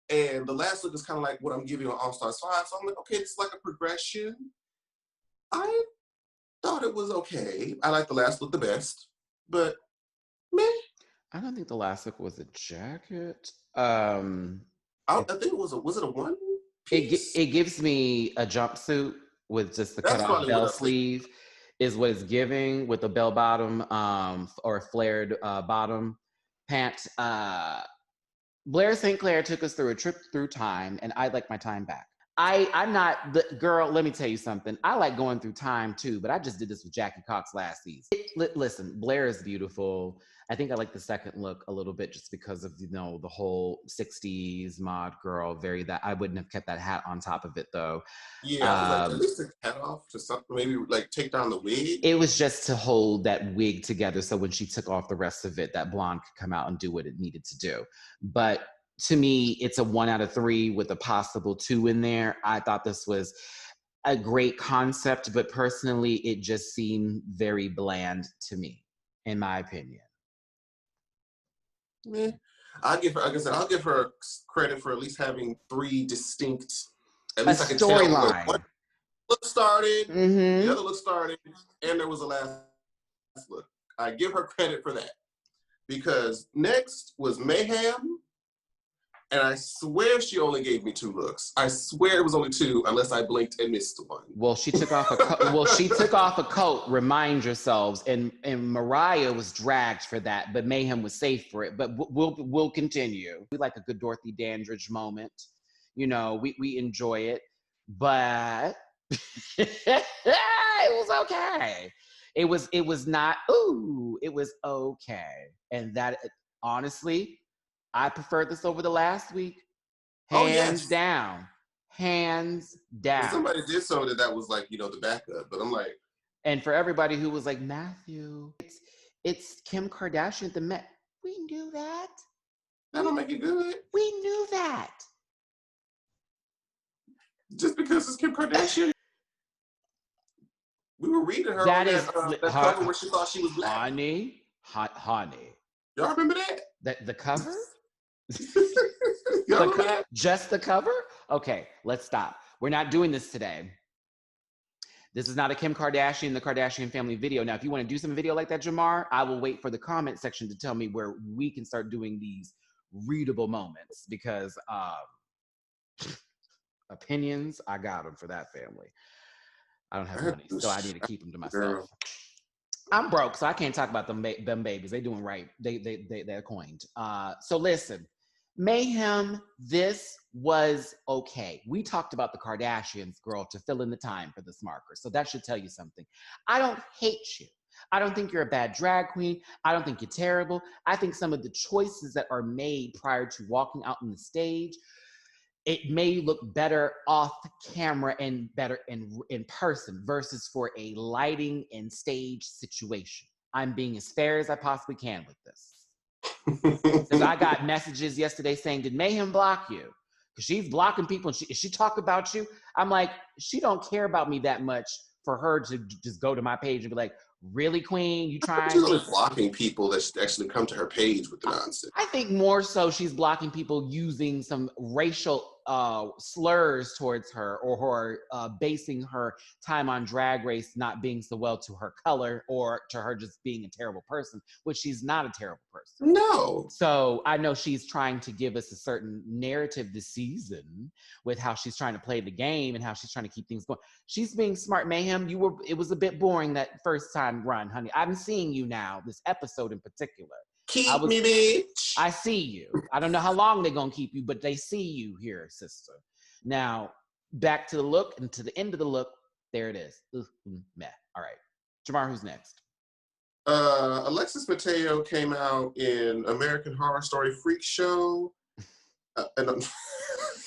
And the last look is kind of like what I'm giving on All Stars 5. So I'm like, okay, it's like a progression. I thought it was okay. I like the last look the best. But meh. I don't think the last look was a jacket. I think it was a one piece? It gives me a jumpsuit with just the cut-off bell sleeve is what it's giving, with a bell bottom or a flared bottom. Pant, Blair St. Clair took us through a trip through time, and I'd like my time back. I'm not the girl. Let me tell you something. I like going through time too, but I just did this with Jackie Cox last season. Listen, Blair is beautiful. I think I like the second look a little bit just because of, you know, the whole 60s mod girl. Very that I wouldn't have kept that hat on top of it though. Yeah, I was like, at least take the hat off to something. Maybe like take down the wig. It was just to hold that wig together, so when she took off the rest of it, that blonde could come out and do what it needed to do. But to me, it's a 1 out of 3 with a possible 2 in there. I thought this was a great concept, but personally, it just seemed very bland to me, in my opinion. I'll give her, like I said, I'll give her credit for at least having 3 distinct, at least a I can tell storyline. Look started, Mm-hmm. the other look started, and there was a last look. I give her credit for that. Because next was Mayhem, and I swear she only gave me 2 looks. I swear it was only 2, unless I blinked and missed one. Well, she took off a coat. She took off a coat. Remind yourselves, and Mariah was dragged for that, but Mayhem was safe for it. But we'll continue. We like a good Dorothy Dandridge moment. You know, we enjoy it, but it was okay. It was not. Ooh, it was okay, and that honestly, I preferred this over the last week. Hands down. Hands down. Somebody did so that was like, you know, the backup, but I'm like. And for everybody who was like, Matthew, it's Kim Kardashian at the Met. We knew that. That don't make it good. We knew that. Just because it's Kim Kardashian. We were reading her that on that cover where she thought she was black. Honey. Y'all remember that? The cover? Y'all remember that? Just the cover? Okay, let's stop. We're not doing this today. This is not a Kim Kardashian, the Kardashian family video. Now, if you want to do some video like that, Jamar, I will wait for the comment section to tell me where we can start doing these readable moments because opinions, I got them for that family. I don't have money, so I need to keep them to myself. Girl. I'm broke, so I can't talk about them babies. They doing right. They're coined. So listen, Mayhem, this was okay. We talked about the Kardashians, girl, to fill in the time for this marker. So that should tell you something. I don't hate you. I don't think you're a bad drag queen. I don't think you're terrible. I think some of the choices that are made prior to walking out on the stage, it may look better off camera and better in person versus for a lighting and stage situation. I'm being as fair as I possibly can with this. Because I got messages yesterday saying, did Mayhem block you? Because she's blocking people and she talk about you. I'm like, she don't care about me that much for her to just go to my page and be like, really, queen? You trying? She's only blocking people that actually come to her page with the nonsense. I think more so she's blocking people using some racial slurs towards her or basing her time on Drag Race not being so well to her color or to her just being a terrible person, which she's not a terrible person. No. So I know she's trying to give us a certain narrative this season with how she's trying to play the game and how she's trying to keep things going. She's being smart. Mayhem, it was a bit boring that first time run, honey. I'm seeing you now, this episode in particular. Keep me, bitch. I see you. I don't know how long they're going to keep you, but they see you here, sister. Now, back to the look and to the end of the look. There it is. Meh. All right. Jamar, who's next? Alexis Mateo came out in American Horror Story Freak Show.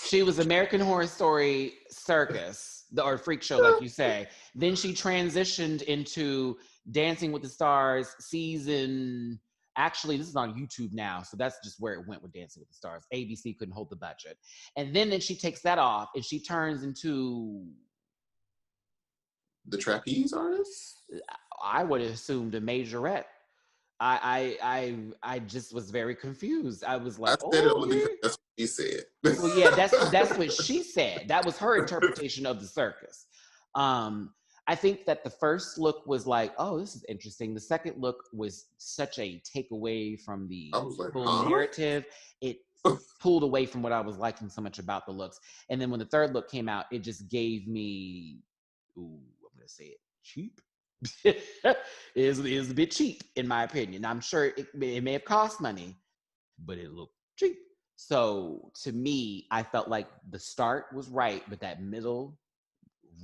She was American Horror Story Circus, or Freak Show, like you say. Then she transitioned into Dancing with the Stars season. Actually, this is on YouTube now, so that's just where it went with Dancing with the Stars. ABC couldn't hold the budget. And then she takes that off and she turns into... The trapeze artist? I would have assumed a majorette. I just was very confused. I was like, I said it only because that's what she said. Well, yeah, that's what she said. That was her interpretation of the circus. I think that the first look was like, oh, this is interesting. The second look was such a takeaway from the full narrative. It pulled away from what I was liking so much about the looks. And then when the third look came out, it just gave me, I'm going to say it, cheap. It is a bit cheap, in my opinion. I'm sure it may have cost money, but it looked cheap. So to me, I felt like the start was right, but that middle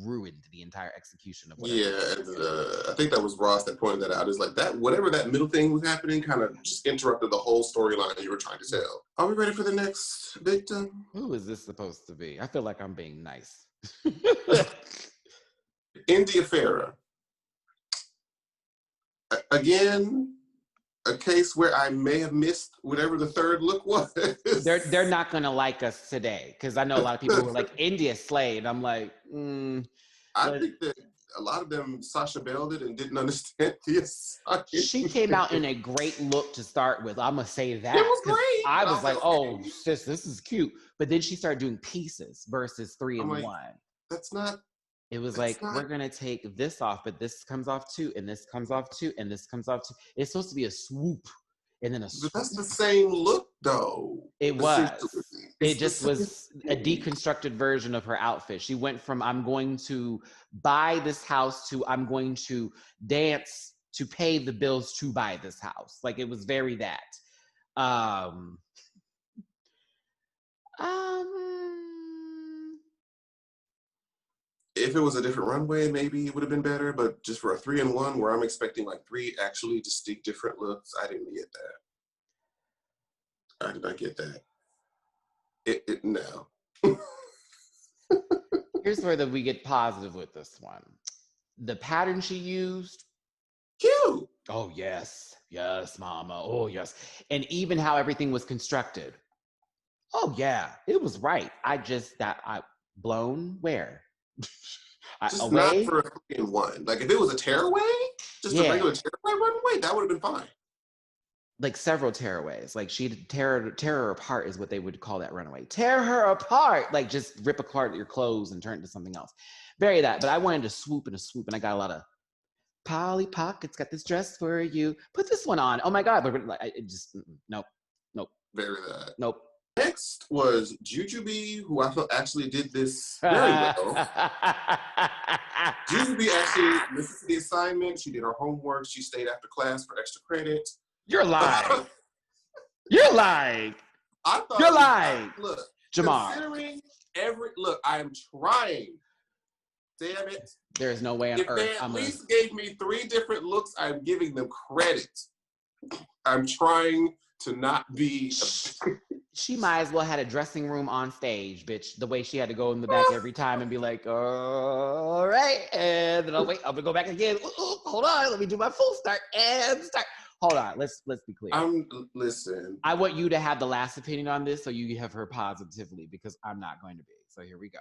ruined the entire execution of whatever. Yeah, and, I think that was Ross that pointed that out. Is like that whatever that middle thing was happening kind of just interrupted the whole storyline you were trying to tell. Are we ready for the next victim? Who is this supposed to be? I feel like I'm being nice. India Farah. Again, a case where I may have missed whatever the third look was. They're not gonna like us today because I know a lot of people were like India Slay, and I'm like, I think that a lot of them Sasha Belled it and didn't understand the assignment. She came out in a great look to start with. I'm gonna say that. It was great. I was like, okay. oh, sis, this is cute. But then she started doing pieces versus 3 and 1. That's not. It was like, we're gonna take this off, but this comes off too, and this comes off too, and this comes off too. It's supposed to be a swoop, and then a swoop. But that's the same look, though. It was. It just was a deconstructed version of her outfit. She went from I'm going to buy this house to I'm going to dance to pay the bills to buy this house. Like it was very that. If it was a different runway, maybe it would have been better. But just for a 3 and 1, where I'm expecting like 3 actually distinct different looks, I didn't get that. I did not get that. No. Here's where we get positive with this one. The pattern she used. Cute. Oh, yes. Yes, mama. Oh, yes. And even how everything was constructed. Oh, yeah. It was right. I blown where? Just not for a 3 and 1. Like if it was a tearaway, just a regular tearaway runway, that would have been fine. Like several tearaways. Like she'd tear her apart is what they would call that runaway. Tear her apart. Like just rip apart your clothes and turn it to something else. Very that. But I wanted to swoop, and I got a lot of Polly Pockets got this dress for you. Put this one on. Oh my God. It just, nope. Very that. Nope. Next was Jujubee, who I felt actually did this very well. Jujubee actually listened to the assignment. She did her homework. She stayed after class for extra credit. You're lying. You're lying. You're lying. Look, Jamar. Considering look, I am trying. Damn it. There is no way on earth. If they at least gave me 3 different looks, I'm giving them credit. I'm trying to not be. She might as well had a dressing room on stage, bitch. The way she had to go in the back every time and be like, all right. And then I'm gonna go back again. Ooh, hold on, let me do my full start and start. Hold on, let's be clear. Listen. I want you to have the last opinion on this so you have her positively because I'm not going to be. So here we go.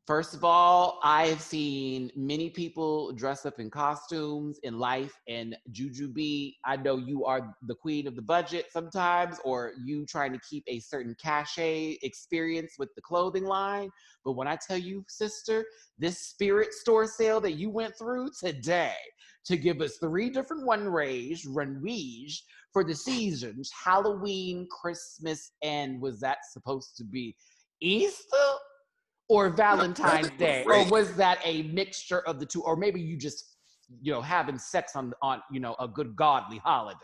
First of all, I have seen many people dress up in costumes in life, and Jujubee, I know you are the queen of the budget sometimes, or you trying to keep a certain cachet experience with the clothing line. But when I tell you, sister, this spirit store sale that you went through today to give us 3 different runways for the seasons, Halloween, Christmas, and was that supposed to be Easter? Or Valentine's Day, or was that a mixture of the two? Or maybe you just, having sex on a good godly holiday.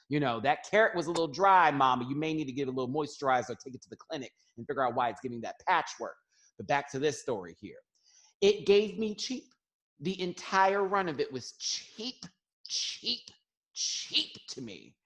That carrot was a little dry, mama. You may need to get a little moisturizer, take it to the clinic and figure out why it's giving that patchwork. But back to this story here. It gave me cheap. The entire run of it was cheap to me.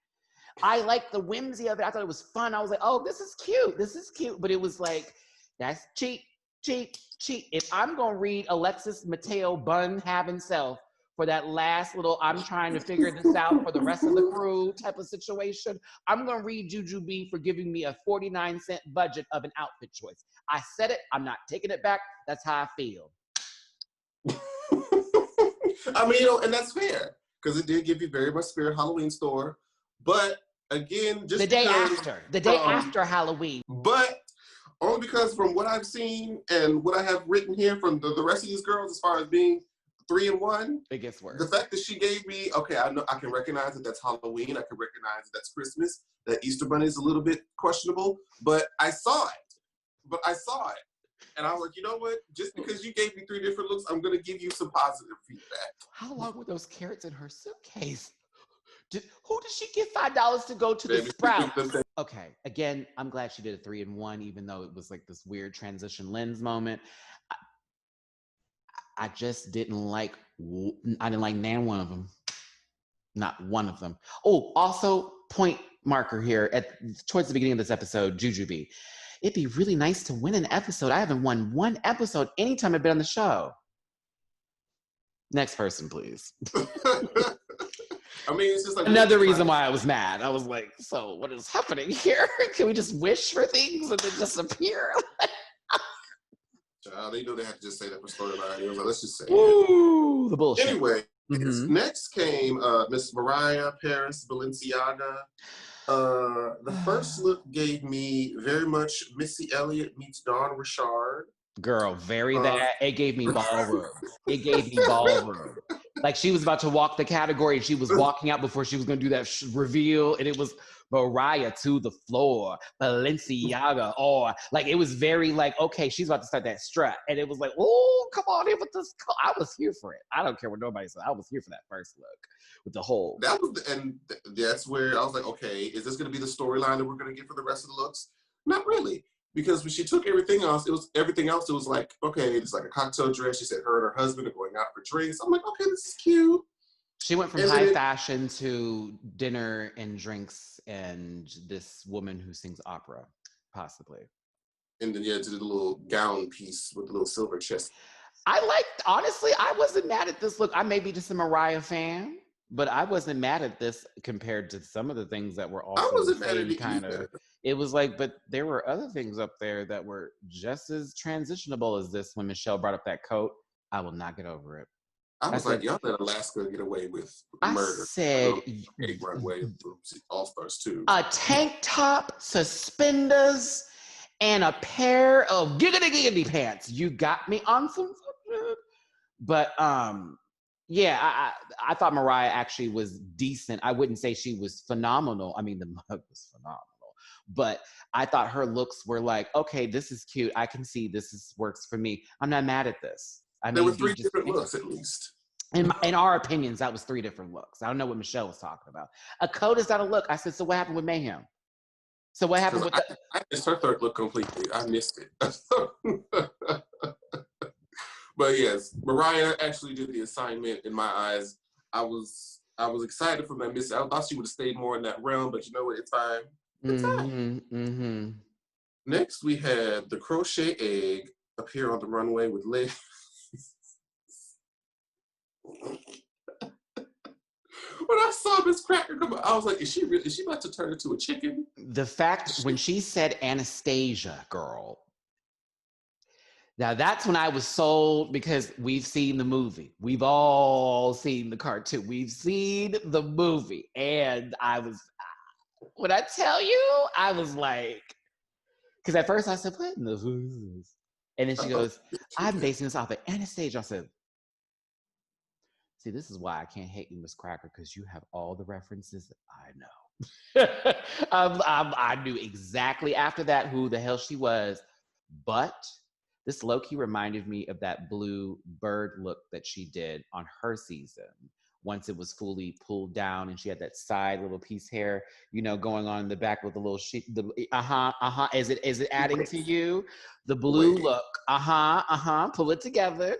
I liked the whimsy of it. I thought it was fun. I was like, oh, this is cute. But it was like, that's cheap. If I'm going to read Alexis Mateo Bun having self for that last little I'm trying to figure this out for the rest of the crew type of situation, I'm going to read Jujubee for giving me a 49-cent budget of an outfit choice. I said it. I'm not taking it back. That's how I feel. I mean, and that's fair because it did give you very much Spirit Halloween store. But again, just the day after Halloween. But only because from what I've seen and what I have written here from the rest of these girls, as far as being 3 and 1, it gets worse. The fact that she gave me, okay, I know I can recognize that that's Halloween. I can recognize that that's Christmas. That Easter Bunny is a little bit questionable, but I saw it. And I was like, you know what? Just because you gave me 3 different looks, I'm going to give you some positive feedback. How long were those carrots in her suitcase? Who did she give $5 to go to the Baby, Sprouts? Okay, again, I'm glad she did a 3-in-1, even though it was like this weird transition lens moment. I just didn't like. I didn't like nan one of them. Not one of them. Oh, also point marker here towards the beginning of this episode, Jujubee. It'd be really nice to win an episode. I haven't won one episode anytime I've been on the show. Next person, please. I mean, it's just like another reason why I was mad. I was like, so what is happening here? Can we just wish for things and then disappear? Child, they knew they had to just say that for storyline. It was like, let's just say Ooh, the bullshit. Anyway, next came Miss Mariah Paris Balenciaga. The first look gave me very much Missy Elliott meets Dawn Richard. Girl, very that. It gave me ballroom. It gave me ballroom. Like she was about to walk the category and she was walking out before she was going to do that reveal. And it was Mariah to the floor, Balenciaga. Or like, it was very like, okay, she's about to start that strut. And it was like, oh, come on in with this. I was here for it. I don't care what nobody said. I was here for that first look with the whole. That's where I was like, okay, is this going to be the storyline that we're going to get for the rest of the looks? Not really. Because when she took everything else, it was like, okay, it's like a cocktail dress. She said her and her husband are going out for drinks. I'm like, okay, this is cute. She went from high fashion to dinner and drinks and this woman who sings opera, possibly. And then, to the little gown piece with the little silver chest. Honestly, I wasn't mad at this look. I may be just a Mariah fan, but I wasn't mad at this compared to some of the things that were also I wasn't mad at it kind of. It was like, but there were other things up there that were just as transitionable as this. When Michelle brought up that coat, I will not get over it. I said, y'all let Alaska get away with murder. I said, Runway, All-Stars too. A tank top, suspenders, and a pair of giggity pants. You got me on some shit. But yeah, I thought Mariah actually was decent. I wouldn't say she was phenomenal. I mean, the mug was phenomenal. But I thought her looks were like, okay, this is cute. I can see this works for me. I'm not mad at this. I mean, there were 3 different looks at least. In our opinions, that was 3 different looks. I don't know what Michelle was talking about. A coat is not a look. I said, so what happened with Mayhem? So what happened with I missed her third look completely. I missed it. But yes, Mariah actually did the assignment in my eyes. I was excited for that miss. I thought she would have stayed more in that realm, but you know what? It's fine. It's fine. Next, we had the crochet egg appear on the runway with legs. When I saw Miss Cracker come out, I was like, is she about to turn into a chicken? The fact when she said Anastasia, girl. Now that's when I was sold, because we've seen the movie. We've all seen the cartoon. We've seen the movie. And when I tell you, I was like, because at first I said, what in the who's? And then she goes, I'm basing this off of Anastasia. I said, see, this is why I can't hate you, Miss Cracker, because you have all the references that I know. I knew exactly after that who the hell she was, but this low-key reminded me of that blue bird look that she did on her season. Once it was fully pulled down and she had that side little piece hair, going on in the back with the little sheet. Is it adding to you? The blue look. Pull it together.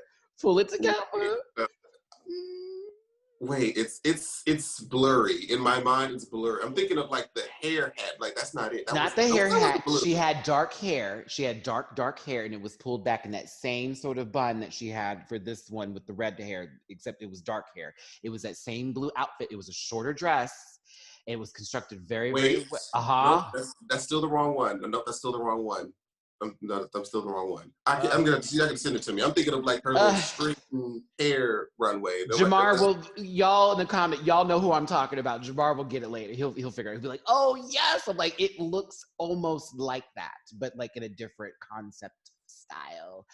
Wait, it's blurry. In my mind, it's blurry. I'm thinking of like the hair hat. Like, that's not it. Not the hair hat. She had dark hair. She had dark hair, and it was pulled back in that same sort of bun that she had for this one with the red hair, except it was dark hair. It was that same blue outfit. It was a shorter dress. It was constructed very well. Nope, that's still the wrong one. Nope, that's still the wrong one. I'm still the wrong one. I can send it to me. I'm thinking of like her little straightened hair runway. Jamar y'all in the comment, y'all know who I'm talking about. Jamar will get it later. He'll figure it out. He'll be like, oh yes. I'm like, it looks almost like that, but like in a different concept style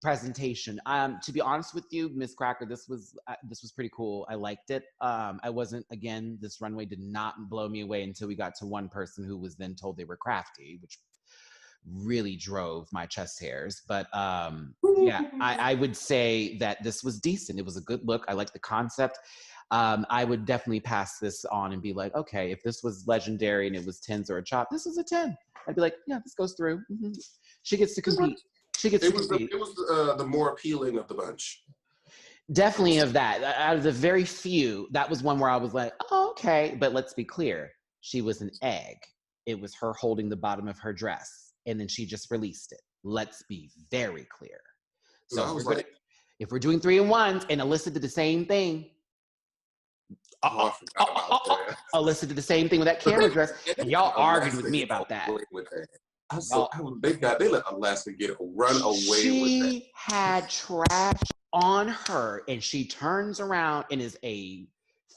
presentation. To be honest with you, Miss Cracker, this was pretty cool. I liked it. This runway did not blow me away until we got to one person who was then told they were crafty, which really drove my chest hairs. But I would say that this was decent. It was a good look. I liked the concept. I would definitely pass this on and be like, okay, if this was legendary and it was 10s or a chop, this is a 10. I'd be like, yeah, this goes through. Mm-hmm. She gets to compete. She gets to compete. It was the more appealing of the bunch. Definitely of that. Out of the very few, that was one where I was like, oh, okay. But let's be clear. She was an egg. It was her holding the bottom of her dress. And then she just released it. Let's be very clear. So if we're doing 3 and 1s and Alyssa did the same thing. Alyssa did the same thing with that camera dress. And y'all argued with me about that. They let Alaska get a run away with that. She had trash on her and she turns around and is a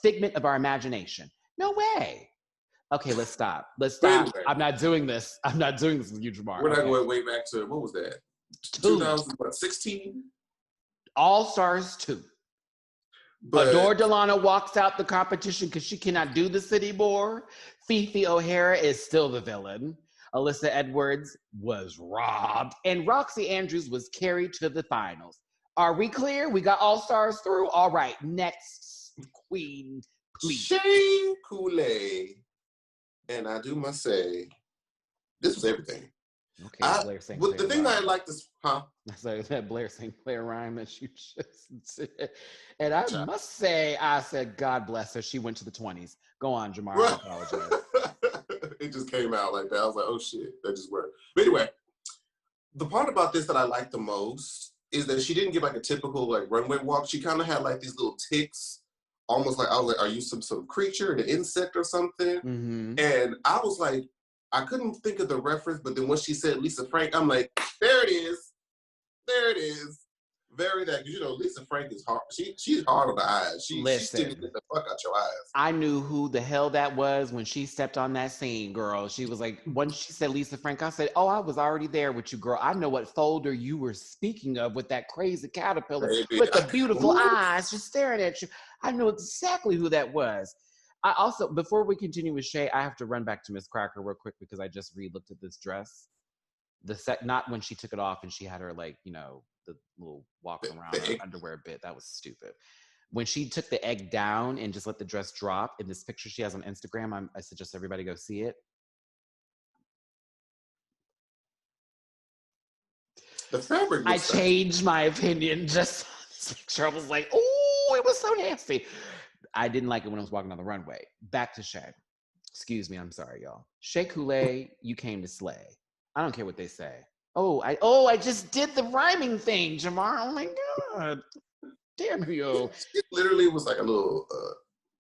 figment of our imagination. No way. Okay, let's stop. Anyway, I'm not doing this. I'm not doing this with you, Jamar. We're not going way back to, what was that? 2016? All-Stars 2. But Adore Delano walks out the competition because she cannot do this anymore. Fifi O'Hara is still the villain. Alyssa Edwards was robbed. And Roxy Andrews was carried to the finals. Are we clear? We got All-Stars through? All right, next queen, please. Shea Coulee. And I do must say, this was everything. Okay, Blair saying the thing that I like this, So that Blair saying play a rhyme that you just said. And I must say, I said, God bless her. She went to the 20s. Go on, Jamar. I apologize. It just came out like that. I was like, oh shit, that just worked. But anyway, the part about this that I like the most is that she didn't give like a typical like runway walk. She kind of had like these little ticks, almost like I was like, are you some sort of creature, an insect or something? Mm-hmm. And I was like, I couldn't think of the reference, but then when she said Lisa Frank, I'm like, there it is. There it is. Very that, you know, Lisa Frank is hard. She's hard on the eyes. She sticks the fuck out your eyes. I knew who the hell that was when she stepped on that scene, girl. She was like, once she said Lisa Frank, I said, oh, I was already there with you, girl. I know what folder you were speaking of with that crazy caterpillar with the beautiful eyes just staring at you. I know exactly who that was. I also, before we continue with Shay, I have to run back to Miss Cracker real quick because I just re-looked at this dress. Not when she took it off and she had her like, you know, the little walk around her underwear bit. That was stupid. When she took the egg down and just let the dress drop in this picture she has on Instagram, I suggest everybody go see it. The fabric. I changed my opinion just on this picture. I was like, oh, it was so nasty. I didn't like it when I was walking on the runway. Back to Shay. Excuse me, I'm sorry, y'all. Shea Coulee, you came to slay. I don't care what they say. I just did the rhyming thing, Jamar. Oh my God. Damn you. It literally was like a little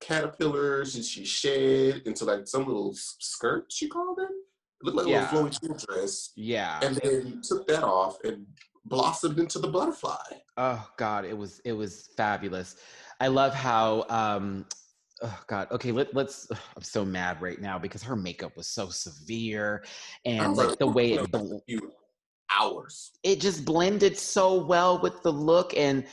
caterpillar. She shed into like some little skirt, she called it. It looked like a little flowy tool dress. Yeah. And then took that off and blossomed into the butterfly. Oh God, it was fabulous. I love how oh God. Okay, let's. I'm so mad right now because her makeup was so severe, and like the way it just blended so well with the look. And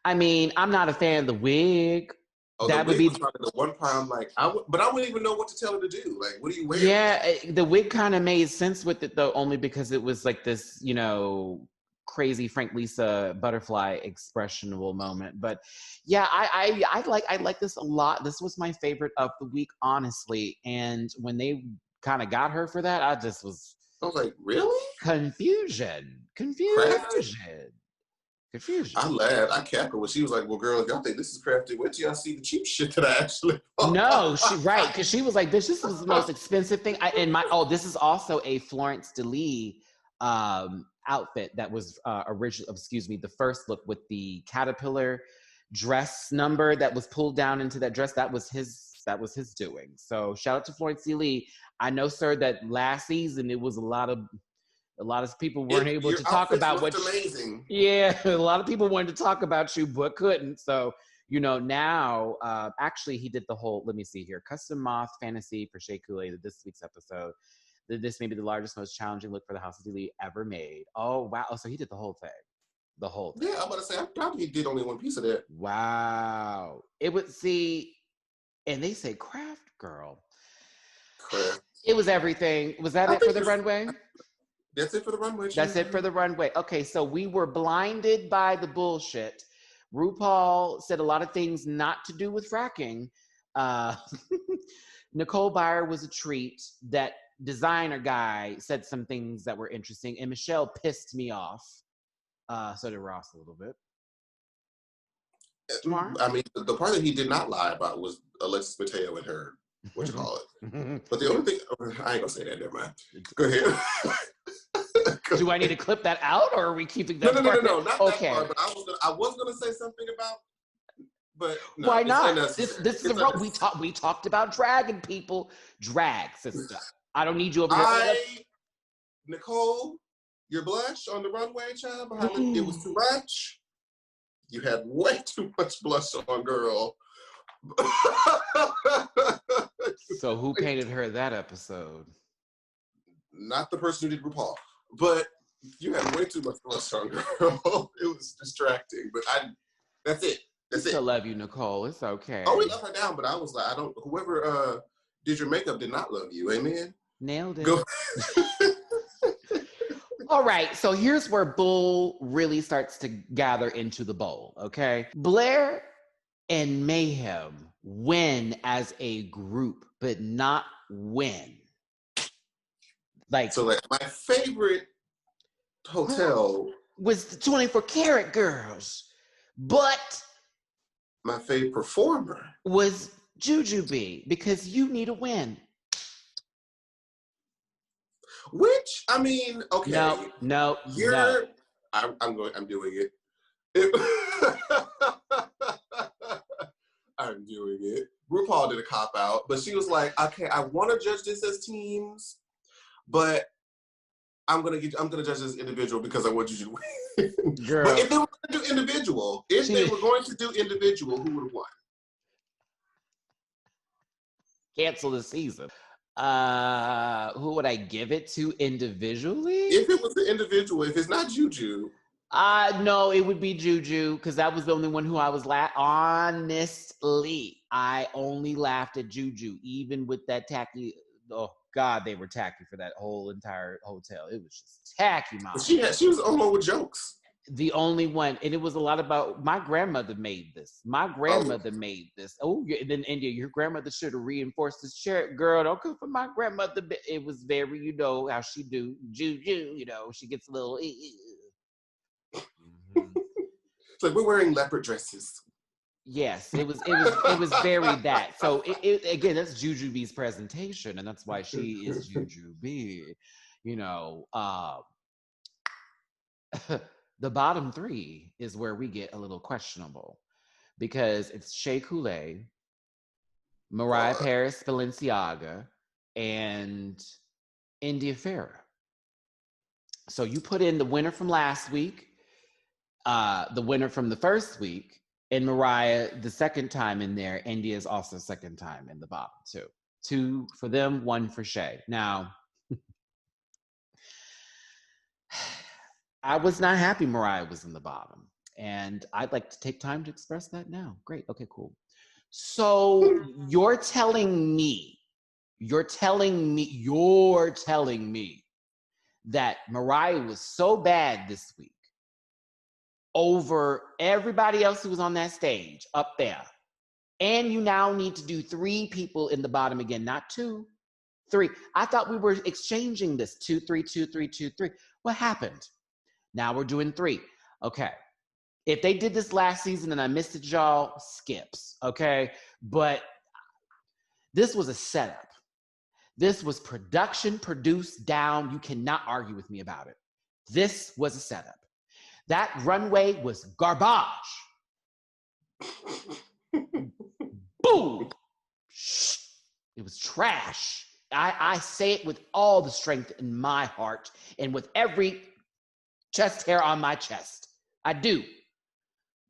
I mean, I'm not a fan of the wig. Oh, that would be the one part I'm like, but I wouldn't even know what to tell her to do. Like, what are you wearing? Yeah, the wig kind of made sense with it though, only because it was like this, you know, crazy Frank Lisa butterfly expressionable moment. But yeah, I like this a lot. This was my favorite of the week, honestly. And when they kind of got her for that, I was like, really? Confusion. I laughed. I cackled when she was like, well, girl, if y'all think this is crafty, wait till y'all see the cheap shit that I actually bought. No, because she was like, bitch, this is the most expensive thing. This is also a Florence DeLee outfit that was the first look with the caterpillar dress number that was pulled down into that dress. That was his doing. So shout out to Florence DeLee. I know, sir, that last season it was a lot of people weren't able to talk about what amazing. Yeah, a lot of people wanted to talk about you but couldn't. So, you know, now actually he did the whole, let me see here, custom moth fantasy for Shea Coulee, this week's episode. This may be the largest, most challenging look for the House of DeLee ever made. Oh, wow. Oh, so he did the whole thing. Yeah, I'm about to say, I probably did only one piece of that. Wow. It would see, and they say craft girl. Craft. It was everything. Was that it for the runway? That's it for the runway. That's it for the runway. Okay, so we were blinded by the bullshit RuPaul said a lot of things not to do with fracking. Nicole Byer was a treat. That designer guy said some things that were interesting, and Michelle pissed me off. So did Ross a little bit. Jamar? I mean, the part that he did not lie about was Alexis Mateo and her, what you call it. But the only thing, I ain't gonna say that, never mind. Go ahead. Do I need to clip that out, or are we keeping that? No, not okay. that part. But I was gonna say something about. But no, why not? This is we talked about dragging people. Drag, sister. I don't need you over here. Nicole, your blush on the runway, child, behind it was too much. You had way too much blush on, girl. So who painted her that episode? Not the person who did RuPaul, but you had way too much blush on, girl. It was distracting, but that's it. That's it. I love you, Nicole. It's okay. Oh, we love her down, but I was like, whoever did your makeup did not love you. Amen. Nailed it. Go. All right, so here's where Bull really starts to gather into the bowl, okay? Blair and Mayhem win as a group, but not win. So my favorite hotel was the 24 Karat girls, but my favorite performer was Jujubee, because you need a win. Which, I mean, okay. No. I'm doing it. I'm doing it. RuPaul did a cop out, but she was like, okay, I want to judge this as teams, but I'm gonna judge this as individual because I want you to win. Girl. But if they were going to do individual, who would have won? Cancel the season. Who would I give it to individually? If it was the individual, if it's not Juju. No, it would be Juju, because that was the only one who I was honestly, I only laughed at Juju, even with that tacky. Oh God, they were tacky for that whole entire hotel. It was just tacky, mom. She was the only one with jokes. The only one, and it was a lot about my grandmother made this. Made this. Oh, and then India, your grandmother should have reinforced this chair. Girl, don't come for my grandmother. It was very, you know, how she do. Juju, you know, she gets a little. It's like we're wearing leopard dresses. Yes, it was very that. So again, that's Jujubee's presentation, and that's why she is Jujubee. You know, the bottom three is where we get a little questionable, because it's Shea Coulee, Mariah Paris Balenciaga, and India Farah. So you put in the winner from last week, the winner from the first week, and Mariah the second time in there. India is also second time in the bottom too. 2 for them, 1 for Shea. Now, I was not happy Mariah was in the bottom, and I'd like to take time to express that now. Great, okay, cool. So you're telling me that Mariah was so bad this week over everybody else who was on that stage up there, and you now need to do 3 people in the bottom again, not 2, 3. I thought we were exchanging this 2, 3, 2, 3, 2, 3. What happened? Now we're doing 3. Okay. If they did this last season and I missed it, y'all, skips. Okay. But this was a setup. This was production produced down. You cannot argue with me about it. This was a setup. That runway was garbage. Boom. It was trash. I say it with all the strength in my heart and with every chest hair on my chest. I do.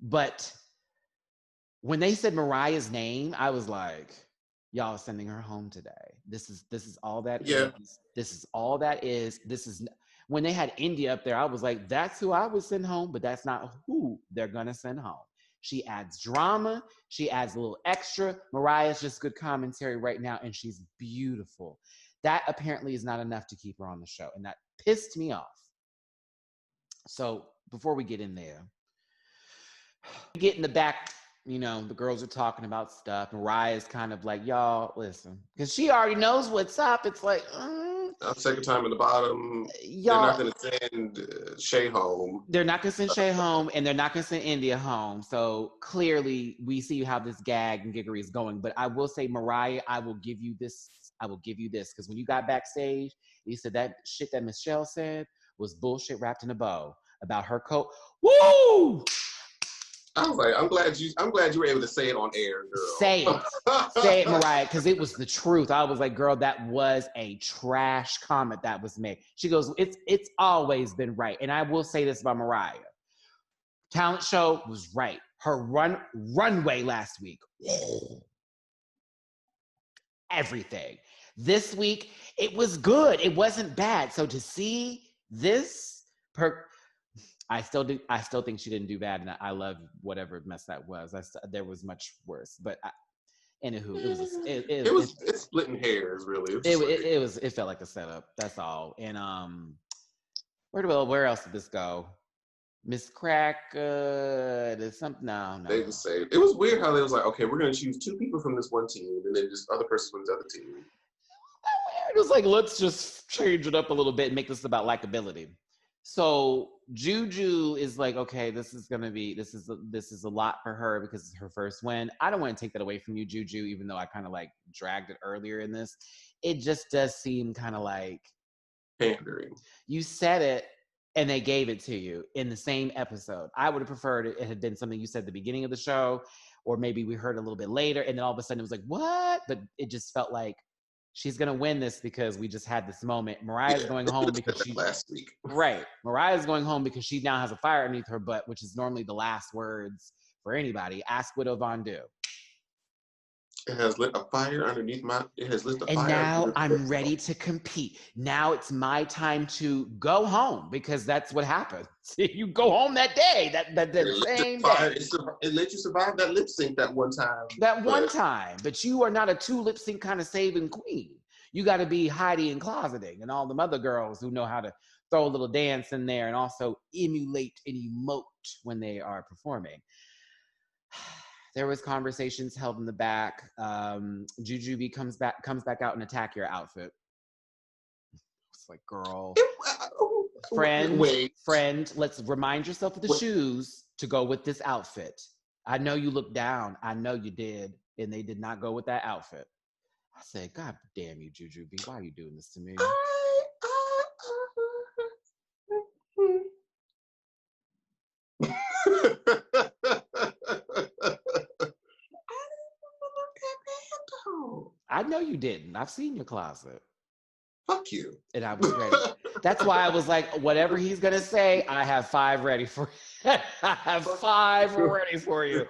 But when they said Mariah's name, I was like, y'all are sending her home today. This is all that is. This is all that is. When they had India up there, I was like, that's who I would send home, but that's not who they're gonna send home. She adds drama, she adds a little extra. Mariah's just good commentary right now, and she's beautiful. That apparently is not enough to keep her on the show, and that pissed me off. So before we get in there, Get in the back, you know, the girls are talking about stuff. Mariah's kind of like, y'all, listen, because she already knows what's up. It's like, second time in the bottom. Y'all, they're not going to send Shay home. They're not going to send Shay home, and they're not going to send India home. So clearly, we see how this gag and giggery is going. But I will say, Mariah, I will give you this. Because when you got backstage, you said that shit that Michelle said was bullshit wrapped in a bow about her coat. Woo! I was like, I'm glad you were able to say it on air, girl. Say it, Mariah, because it was the truth. I was like, girl, that was a trash comment that was made. She goes, it's always been right. And I will say this about Mariah. Talent show was right. Her runway last week, everything. This week, it was good. It wasn't bad. So to see this I still think she didn't do bad, and I love whatever mess that was. There was much worse, but anywho, it's splitting hairs, really. It felt like a setup. That's all. And where else did this go? Miss Crack, there's something. No. They just say it was weird how they was like, okay, we're gonna choose 2 people from this one team, and then just other person from this other team. It was like, let's just change it up a little bit and make this about likability. So Juju is like, okay, this is a lot for her because it's her first win. I don't want to take that away from you, Juju, even though I kind of like dragged it earlier in this. It just does seem kind of like pandering. You said it and they gave it to you in the same episode. I would have preferred it had been something you said at the beginning of the show, or maybe we heard a little bit later, and then all of a sudden it was like, what? But it just felt like she's going to win this because we just had this moment. Mariah's going home because she last week. Right. Mariah's going home because she now has a fire underneath her butt, which is normally the last words for anybody. Ask Widow Von Du. It has lit a fire underneath And now I'm ready to compete. Now it's my time to go home because that's what happened. You go home that day, that same day. It let you survive that lip sync that one time. But you are not a 2 lip sync kind of saving queen. You got to be Heidi and closeting and all them other girls who know how to throw a little dance in there and also emulate and emote when they are performing. There was conversations held in the back. Jujubee comes back out and attack your outfit. It's like, girl, friend, let's remind yourself of the shoes to go with this outfit. I know you looked down. I know you did. And they did not go with that outfit. I said, God damn you, Jujubee. Why are you doing this to me? I know you didn't. I've seen your closet. Fuck you. And I was ready. That's why I was like, whatever he's going to say, I have 5 ready for you. I have 5 ready for you.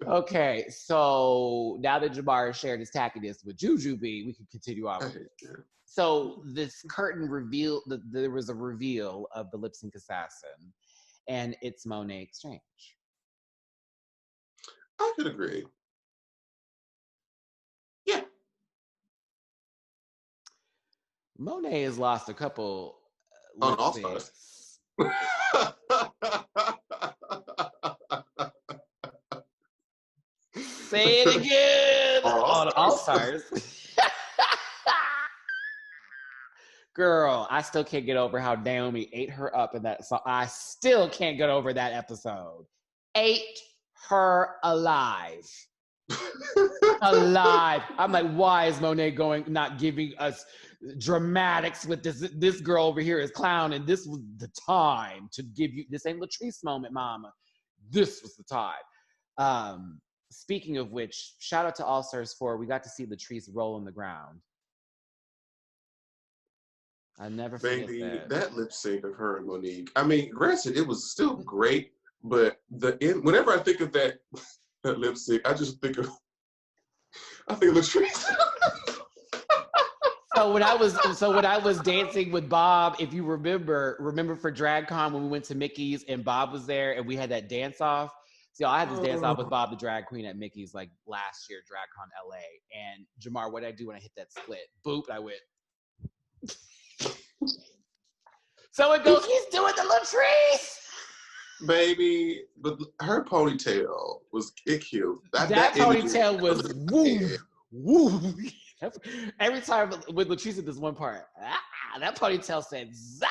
Okay, so now that Jamar has shared his tackiness with Jujubee, we can continue on. So this curtain reveal, there was a reveal of the lip sync assassin, and it's Monet X Change. I could agree. Yeah. Monet has lost a couple on All Stars. Say it again. On All Stars. Girl, I still can't get over how Naomi ate her up in that song. I still can't get over that episode. Ate her alive. Alive. I'm like, why is Monet not giving us dramatics with this girl over here is clown, and this was the time to give you, this ain't Latrice moment, mama. This was the time. Speaking of which, shout out to All Stars 4. We got to see Latrice roll on the ground. I never forget that lip sync of her and Monique. I mean, granted, it was still great, but whenever I think of that lip sync, I think of Latrice. So when I was dancing with Bob, if you remember for DragCon when we went to Mickey's and Bob was there and we had that dance off. See, I had this dance off with Bob the drag queen at Mickey's like last year, DragCon LA. And Jamar, what did I do when I hit that split? Boop, I went. So it goes, he's doing the Latrice. Baby, but her ponytail was cute. That ponytail was woo, woo. Every time with Latrice at this one part, that ponytail said zap.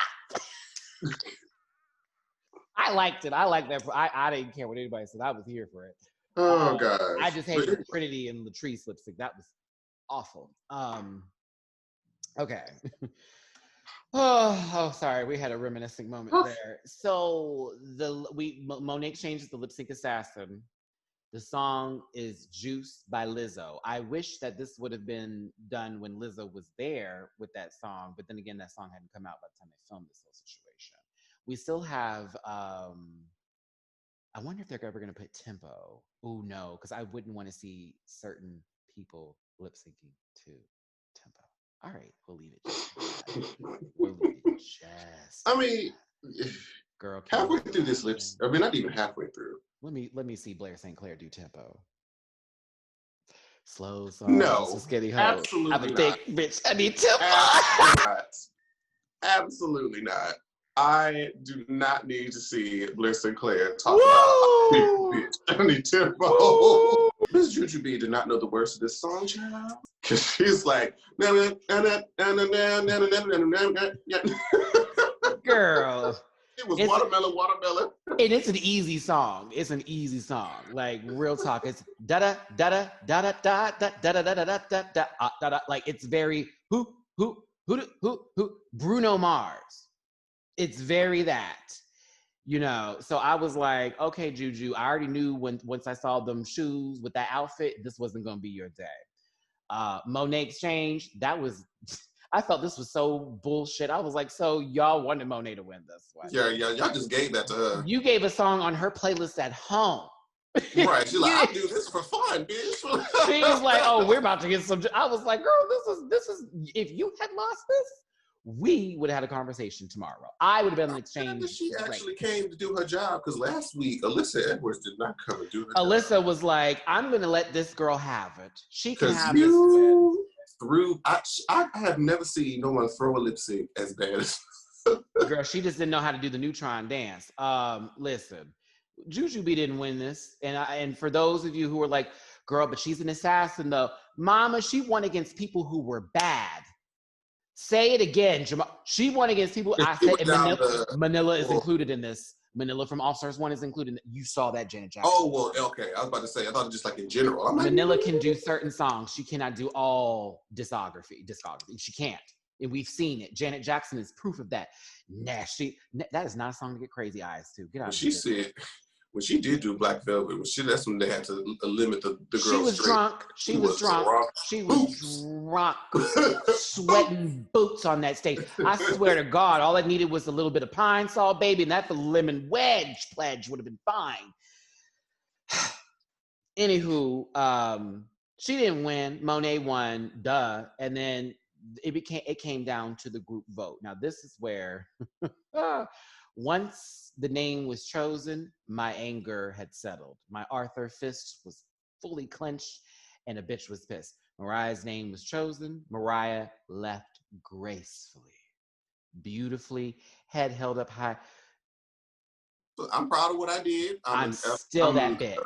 I liked it. I liked that. I didn't care what anybody said. I was here for it. Oh gosh. I just hated the Trinity and Latrice lipstick. That was awful. Okay. Oh, sorry. We had a reminiscing moment there. So Monet changes the Lip Sync Assassin. The song is Juice by Lizzo. I wish that this would have been done when Lizzo was there with that song, but then again, that song hadn't come out by the time they filmed this whole situation. We still have, I wonder if they're ever going to put tempo. Oh, no, because I wouldn't want to see certain people lip syncing to tempo. All right, we'll leave it. We'll leave it just. I mean, girl, halfway through this lips, I mean, not even halfway through. Let me see Blair St. Clair do tempo. Slow song. No, skinny absolutely I'm a not. thick bitch. I need tempo. Absolutely not. I do not need to see Blair St. Clair talk about bitch. I need tempo. Miss Juju B did not know the words of this song, child. Because she's like, girl. It was watermelon. And it's an easy song. It's an easy song. Like real talk. It's da da da da da da da da da da da da da da. Like it's very who Bruno Mars. It's very that, you know. So I was like, okay, Juju. I already knew once I saw them shoes with that outfit, this wasn't gonna be your day. Monet Exchange. That was. I felt this was so bullshit. I was like, so y'all wanted Monet to win this one. Yeah, y'all just gave that to her. You gave a song on her playlist at home. Right, she's like, I do this for fun, bitch. She was like, oh, we're about to get some. I was like, girl, this is, if you had lost this, we would have had a conversation tomorrow. I would have been in exchange. She actually came to do her job, because last week, Alyssa Edwards did not come and do her Alyssa job. was like, I'm going to let this girl have it. She can have this win. I have never seen no one throw a lip sync as bad as girl. She just didn't know how to do the Neutron dance. Listen, Juju B didn't win this, and for those of you who are like, girl, but she's an assassin though, mama, she won against people who were bad. Say it again, Jamar. She won against people. I said Manila is included in this. Manila from All Stars 1 is included. You saw that, Janet Jackson. Oh, well, okay. I was about to say, I thought just like in general. I'm like, Manila can do certain songs. She cannot do all discography. She can't. And we've seen it. Janet Jackson is proof of that. Nasty. That is not a song to get crazy eyes to. Get out of here. She said, when she did do Black Velvet, that's when they had to limit the girl. She was drunk. She was drunk. She was drunk. Sweating boots on that stage. I swear to God, all I needed was a little bit of pine Sol, baby, and that the lemon wedge pledge would have been fine. Anywho, she didn't win. Monet won, duh. And then it came down to the group vote. Now this is where once the name was chosen, my anger had settled. My Arthur fist was fully clenched and a bitch was pissed. Mariah's name was chosen. Mariah left gracefully, beautifully, head held up high. I'm proud of what I did. I'm still that bitch.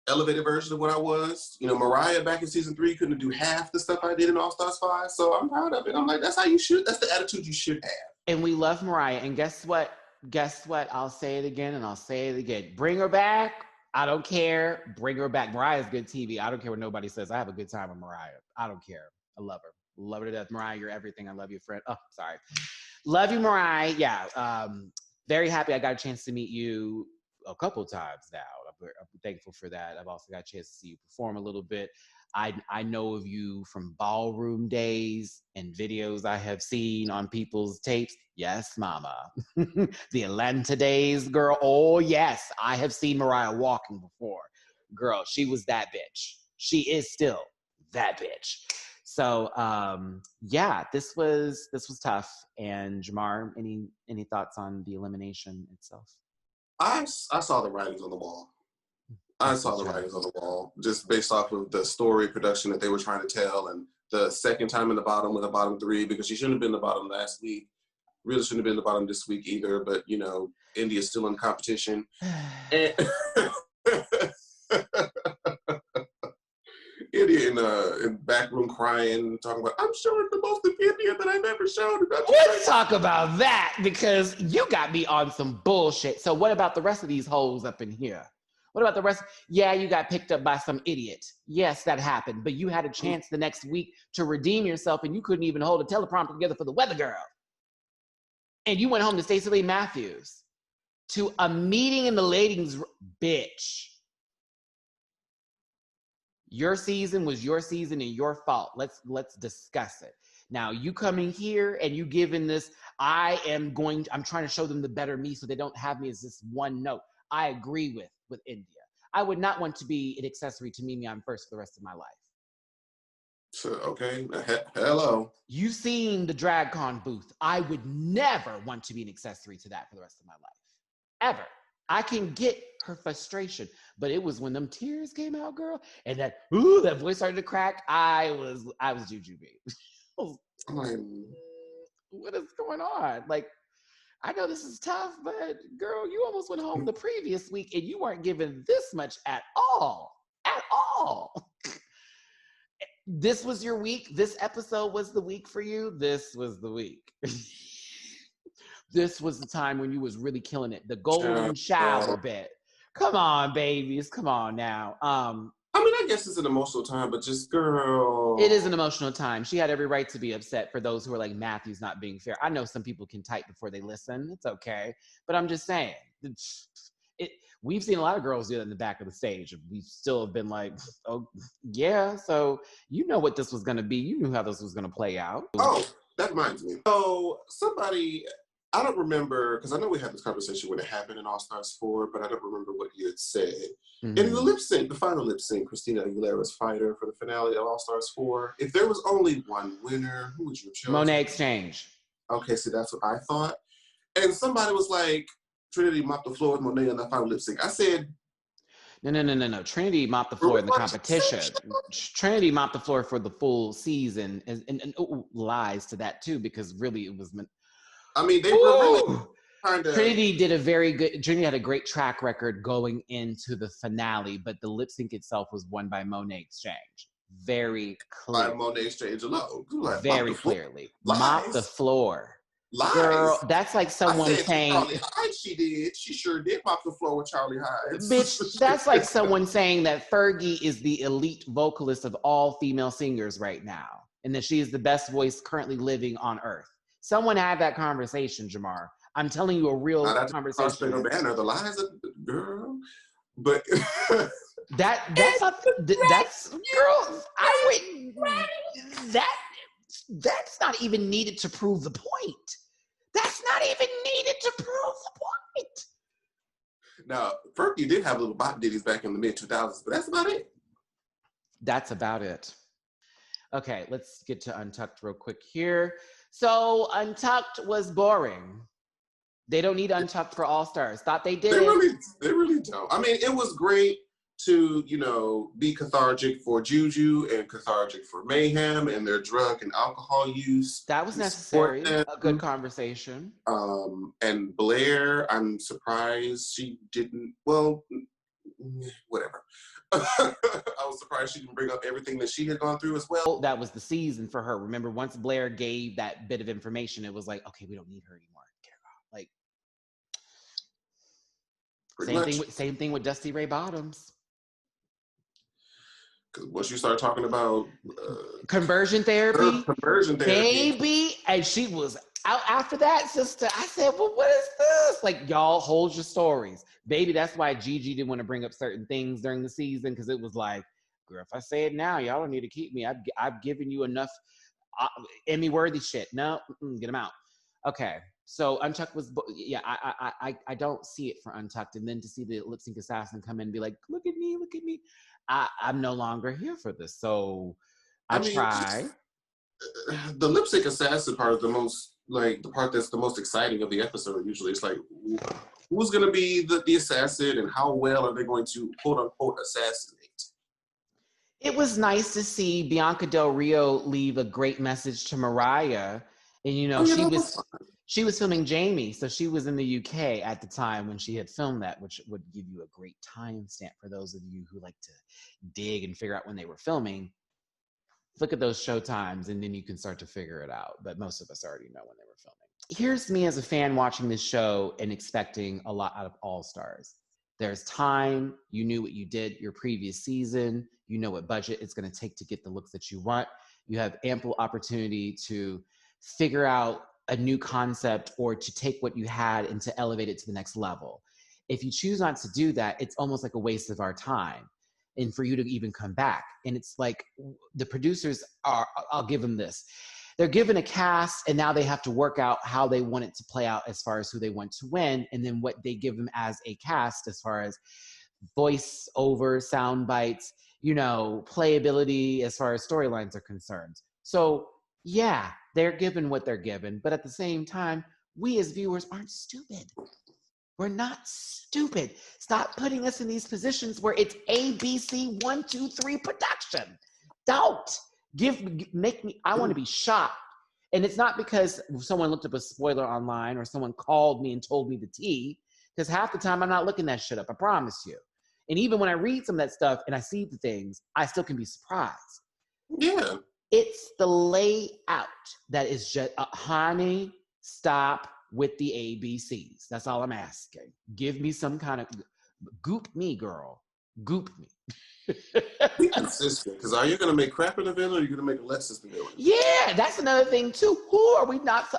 Elevated version of what I was. You know, Mariah back in season 3 couldn't do half the stuff I did in All Stars 5, so I'm proud of it. I'm like, that's how you should. That's the attitude you should have. And we love Mariah. And guess what? I'll say it again and I'll say it again. Bring her back. I don't care. Bring her back. Mariah's good TV. I don't care what nobody says. I have a good time with Mariah. I don't care. I love her. Love her to death. Mariah, you're everything. I love you, friend. Oh, sorry. Love you, Mariah. Yeah. Very happy I got a chance to meet you a couple times now. I'm thankful for that. I've also got a chance to see you perform a little bit. I know of you from ballroom days and videos I have seen on people's tapes. Yes, mama. The Atlanta days, girl. Oh, yes. I have seen Mariah walking before. Girl, she was that bitch. She is still that bitch. So, yeah, this was tough. And Jamar, any thoughts on the elimination itself? I saw the writings on the wall. I saw the writings on the wall, just based off of the story production that they were trying to tell, and the second time in the bottom with the bottom 3, because she shouldn't have been in the bottom last week. really shouldn't have been the bottom this week either, but, you know, India's still in competition. And India in back room crying, talking about, I'm showing the most of India that I've ever shown. Let's talk about that, because you got me on some bullshit. So what about the rest of these hoes up in here? What about the rest? Yeah, you got picked up by some idiot. Yes, that happened. But you had a chance the next week to redeem yourself, and you couldn't even hold a teleprompter together for the weather girl. And you went home to Stacey Lee Matthews to a meeting in the ladies' bitch. Your season was your season and your fault. Let's discuss it. Now, you coming here and you giving this, I'm trying to show them the better me so they don't have me as this one note. I agree with India. I would not want to be an accessory to Mimi I'm First for the rest of my life. So, okay, hello. You seen the DragCon booth. I would never want to be an accessory to that for the rest of my life. Ever. I can get her frustration, but it was when them tears came out, girl, and that voice started to crack. I was jujube. What is going on? Like, I know this is tough, but girl, you almost went home the previous week and you weren't given this much at all. At all. This was your week. This episode was the week for you. This was the week. This was the time when you was really killing it. The golden shower bit. Come on, babies. Come on now. I mean, I guess it's an emotional time, but just, girl. It is an emotional time. She had every right to be upset for those who are like, Matthew's not being fair. I know some people can type before they listen. It's okay. But I'm just saying, we've seen a lot of girls do that in the back of the stage. We still have been like, oh, yeah. So you know what this was going to be. You knew how this was going to play out. Oh, that reminds me. So somebody... I don't remember, because I know we had this conversation when it happened in All Stars 4, but I don't remember what you had said. Mm-hmm. In the lip sync, the final lip sync, Christina Aguilera's Fighter for the finale of All Stars 4, if there was only one winner, who would you have chosen? Monet Exchange. Okay, so that's what I thought. And somebody was like, Trinity mopped the floor with Monet in the final lip sync. I said, No. Trinity mopped the floor in the competition. Trinity mopped the floor for the full season, and lies to that too, because really it was... I mean, they were really kind of... Trinity had a great track record going into the finale, but the lip sync itself was won by Monet Exchange. Very clearly. By Monet Exchange alone. Very clearly. Mop the floor. Lies. Girl, that's like someone saying... Charlie Hyde, she did. She sure did mop the floor with Charlie Hyde. Bitch, that's like someone saying that Fergie is the elite vocalist of all female singers right now, and that she is the best voice currently living on Earth. Someone had that conversation, Jamar. I'm telling you a real conversation. Banner, the lies of the girl. But that's girl. I wouldn't. That's not even needed to prove the point. That's not even needed to prove the point. Now, Fergie did have little bot ditties back in the mid-2000s, but that's about it. That's about it. Okay, let's get to Untucked real quick here. So Untucked was boring. They don't need Untucked for All Stars. Thought they did. They really don't. I mean, it was great to, be cathartic for Juju and cathartic for Mayhem and their drug and alcohol use. That was necessary. A good conversation. And Blair, I'm surprised she didn't, well, whatever. I was surprised she didn't bring up everything that she had gone through as well. That was the season for her. Remember, once Blair gave that bit of information, it was like, okay, we don't need her anymore. Get her out. Like, same thing with Dusty Ray Bottoms. Because once you start talking about conversion therapy, baby, and she was out after that, sister. I said, well, what is this? Like, y'all hold your stories. Baby, that's why Gigi didn't want to bring up certain things during the season, because it was like, girl, if I say it now, y'all don't need to keep me. I've given you enough Emmy-worthy shit. No, get them out. Okay, so Untucked was, I don't see it for Untucked. And then to see the lip sync assassin come in and be like, look at me. I'm no longer here for this. So I try. The lip sync assassin part is the part that's the most exciting of the episode. Usually it's like, who's going to be the assassin and how well are they going to quote unquote assassinate? It was nice to see Bianca Del Rio leave a great message to Mariah. And, She was filming Jamie, so she was in the UK at the time when she had filmed that, which would give you a great timestamp for those of you who like to dig and figure out when they were filming. Look at those show times, and then you can start to figure it out. But most of us already know when they were filming. Here's me as a fan watching this show and expecting a lot out of All Stars. There's time. You knew what you did your previous season. You know what budget it's going to take to get the looks that you want. You have ample opportunity to figure out a new concept or to take what you had and to elevate it to the next level. If you choose not to do that, it's almost like a waste of our time and for you to even come back. And it's like the producers are, I'll give them this. They're given a cast and now they have to work out how they want it to play out as far as who they want to win. And then what they give them as a cast as far as voice over, sound bites, you know, playability as far as storylines are concerned. So yeah, they're given what they're given, but at the same time, we as viewers aren't stupid. We're not stupid. Stop putting us in these positions where it's ABC 1, 2, 3 production. Don't make me. I want to be shocked, and it's not because someone looked up a spoiler online or someone called me and told me the tea. Because half the time I'm not looking that shit up. I promise you. And even when I read some of that stuff and I see the things, I still can be surprised. Yeah. It's the layout that is just, honey, stop with the ABCs. That's all I'm asking. Give me some kind of, goop me, girl. Goop me. Be consistent, because are you going to make crap in the villain or are you going to make Alexis the villain? Yeah, that's another thing too. Who are we not,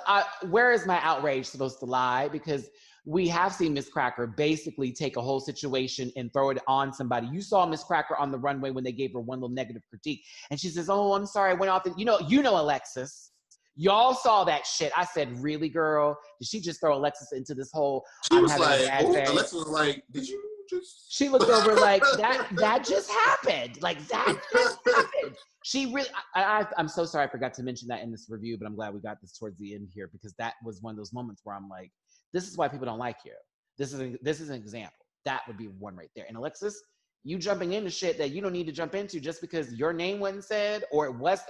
where is my outrage supposed to lie? Because we have seen Miss Cracker basically take a whole situation and throw it on somebody. You saw Miss Cracker on the runway when they gave her one little negative critique. And she says, oh, I'm sorry, I went off. You know, Alexis. Y'all saw that shit. I said, really, girl? Did she just throw Alexis into this whole, she was like, Alexis was like, did you just? She looked over like, that just happened. Like, that just happened. She really, I'm so sorry I forgot to mention that in this review, but I'm glad we got this towards the end here because that was one of those moments where I'm like, this is why people don't like you. This is an example. That would be one right there. And Alexis, you jumping into shit that you don't need to jump into just because your name wasn't said or it was,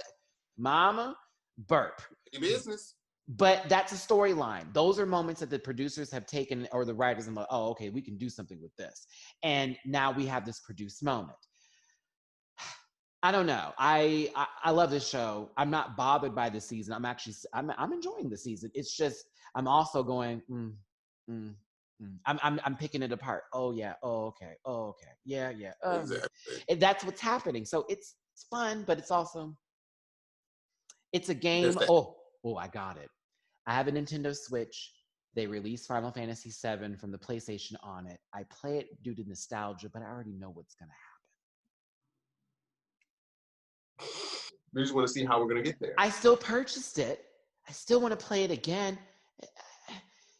mama, burp. Your business. But that's a storyline. Those are moments that the producers have taken or the writers and like, oh, okay, we can do something with this. And now we have this produced moment. I don't know. I love this show. I'm not bothered by the season. I'm enjoying the season. It's just I'm also going. I'm picking it apart. Oh yeah. Oh okay. Oh okay. Yeah. Exactly. And that's what's happening. So it's fun, but it's also it's a game. Oh, I got it. I have a Nintendo Switch. They released Final Fantasy VII from the PlayStation on it. I play it due to nostalgia, but I already know what's gonna happen. We just want to see how we're going to get there. I still purchased it. I still want to play it again.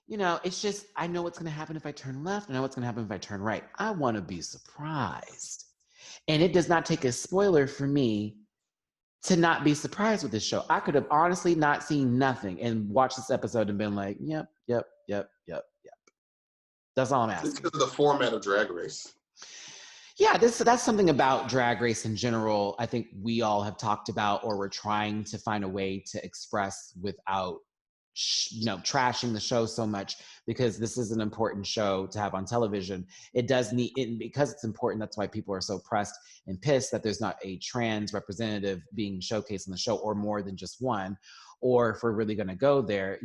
You know, it's just, I know what's going to happen if I turn left. I know what's going to happen if I turn right. I want to be surprised. And it does not take a spoiler for me to not be surprised with this show. I could have honestly not seen nothing and watched this episode and been like, yep. That's all I'm asking. It's because of the format of Drag Race. Yeah, that's something about Drag Race in general. I think we all have talked about, or we're trying to find a way to express without, trashing the show so much, because this is an important show to have on television. It does need it because it's important. That's why people are so pressed and pissed that there's not a trans representative being showcased on the show, or more than just one. Or if we're really going to go there,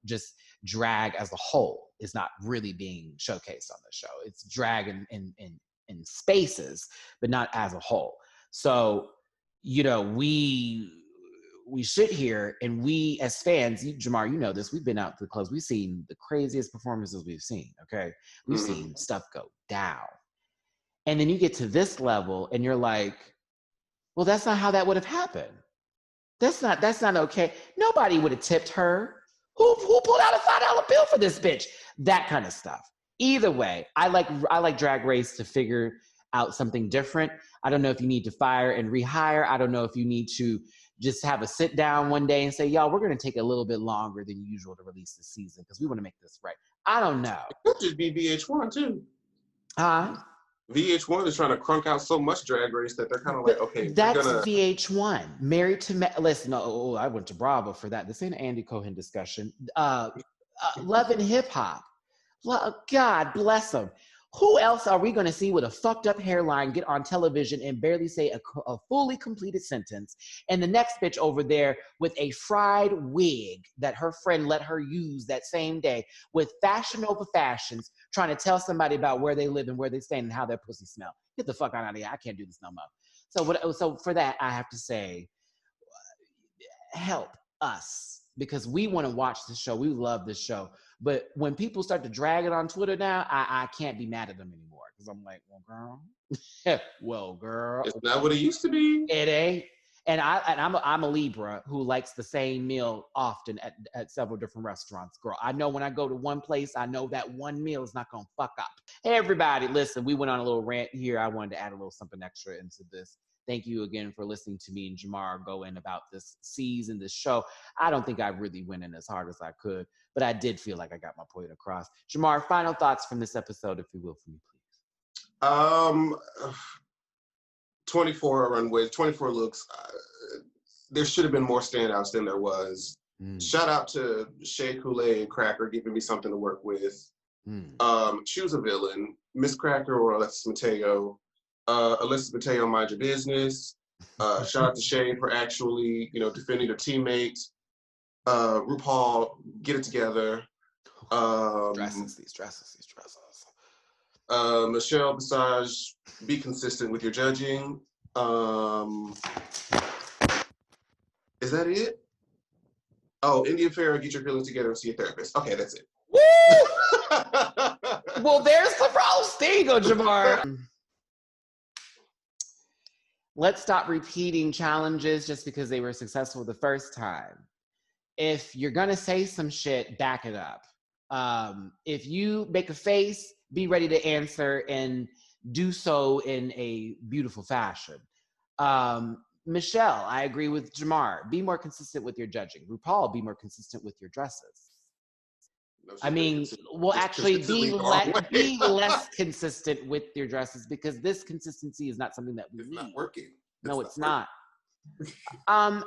just drag as a whole is not really being showcased on the show. It's drag in spaces, but not as a whole. So, we sit here and we as fans, Jamar, you know this, we've been out to the clubs, we've seen the craziest performances we've seen, okay? We've seen stuff go down. And then you get to this level and you're like, well, that's not how that would have happened. That's not okay. Nobody would have tipped her. Who pulled out a $5 bill for this bitch? That kind of stuff. Either way, I like Drag Race to figure out something different. I don't know if you need to fire and rehire. I don't know if you need to just have a sit down one day and say, y'all, we're going to take a little bit longer than usual to release this season because we want to make this right. I don't know. It could just be VH1 too. VH1 is trying to crunk out so much Drag Race that they're kind of like, okay, that's VH1. Married to listen. I went to Bravo for that. This ain't an Andy Cohen discussion. Love and Hip Hop. God bless them. Who else are we going to see with a fucked up hairline get on television and barely say a fully completed sentence? And the next bitch over there with a fried wig that her friend let her use that same day with Fashion Over Fashions trying to tell somebody about where they live and where they stay and how their pussy smell. Get the fuck out of here. I can't do this no more. So for that, I have to say, help us, because we want to watch this show. We love this show. But when people start to drag it on Twitter now, I can't be mad at them anymore, because I'm like, well, girl. It's not what it used to be. It ain't. And I'm a Libra who likes the same meal often at several different restaurants. Girl, I know when I go to one place, I know that one meal is not going to fuck up. Hey, everybody, listen, we went on a little rant here. I wanted to add a little something extra into this. Thank you again for listening to me and Jamar go in about this season, this show. I don't think I really went in as hard as I could, but I did feel like I got my point across. Jamar, final thoughts from this episode, if you will, for me, please. 24 runways, 24 looks. There should have been more standouts than there was. Shout out to Shea Coulee and Cracker giving me something to work with. Choose a villain, Miss Cracker or Alexis Mateo. Alexis Mateo, mind your business. Shout out to Shea for actually, defending her teammate. RuPaul, get it together. These dresses. Michelle Visage, be consistent with your judging. Is that it? Oh, India Farrah, get your feelings together and see a therapist. Okay, that's it. Woo! Well, there's the roast. There you go, Jamar. Let's stop repeating challenges just because they were successful the first time. If you're gonna say some shit, back it up. If you make a face, be ready to answer and do so in a beautiful fashion. Michelle, I agree with Jamar. Be more consistent with your judging. RuPaul, be more consistent with your dresses. I mean, well, actually, be less consistent with your dresses, because this consistency is not something that we need. It's not working. No, it's not. I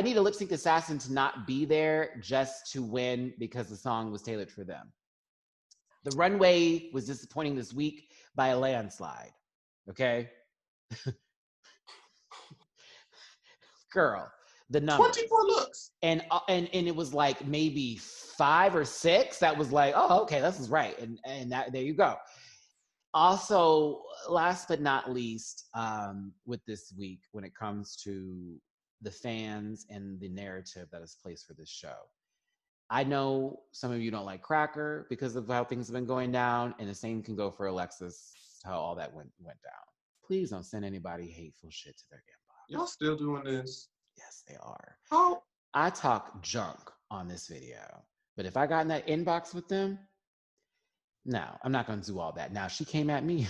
need a lip sync assassin to not be there just to win because the song was tailored for them. The runway was disappointing this week by a landslide. Okay? Girl, the numbers. 24 looks. And it was like maybe 5 or 6 that was like, oh, okay, this is right. And that, there you go. Also, last but not least, with this week, when it comes to the fans and the narrative that is placed for this show. I know some of you don't like Cracker because of how things have been going down, and the same can go for Alexis, how all that went down. Please don't send anybody hateful shit to their inbox. Y'all still doing this? Yes, they are. Oh. I talk junk on this video, but if I got in that inbox with them, no, I'm not going to do all that. Now, she came at me.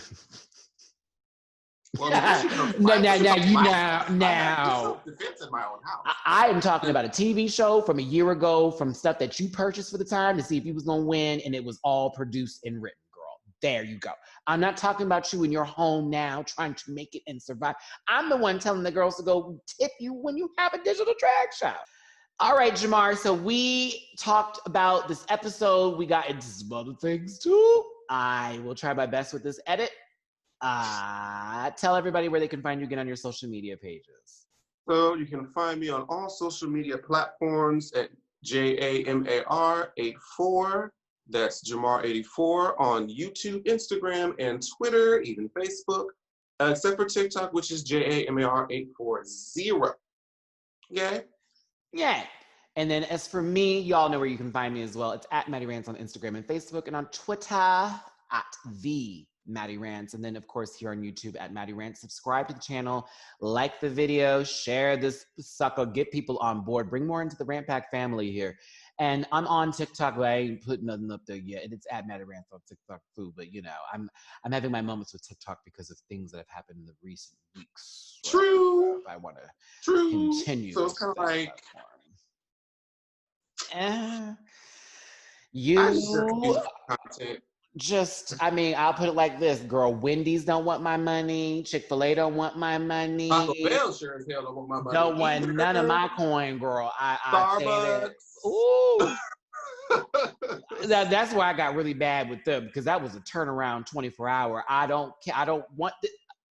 Well, now. Defense in my own house. I am talking about a TV show from a year ago, from stuff that you purchased for the time to see if you was going to win, and it was all produced and written, girl. There you go. I'm not talking about you in your home now trying to make it and survive. I'm the one telling the girls to go tip you when you have a digital drag show. All right, Jamar, so we talked about this episode. We got into some other things too. I will try my best with this edit. Tell everybody where they can find you again on your social media pages. So you can find me on all social media platforms at Jamar84. That's Jamar84 on YouTube, Instagram, and Twitter, even Facebook, except for TikTok, which is Jamar840. Okay? Yeah. And then as for me, y'all know where you can find me as well. It's at MattyRants on Instagram and Facebook, and on Twitter at the Matty Rants, and then of course here on YouTube at Matty Rants. Subscribe to the channel, like the video, share this sucker, get people on board, bring more into the Rant Pack family here. And I'm on TikTok, but I ain't put nothing up there yet. And it's at Matty Rants on TikTok too. But I'm having my moments with TikTok because of things that have happened in the recent weeks. True. I want to continue. So it's kind of like you content. I mean, I'll put it like this, girl. Wendy's don't want my money. Chick-fil-A don't want my money. Taco Bell sure as hell don't want my money. Don't want none of my coin, girl. I say that. Starbucks. Ooh. That's why I got really bad with them, because that was a turnaround 24 hour. I don't want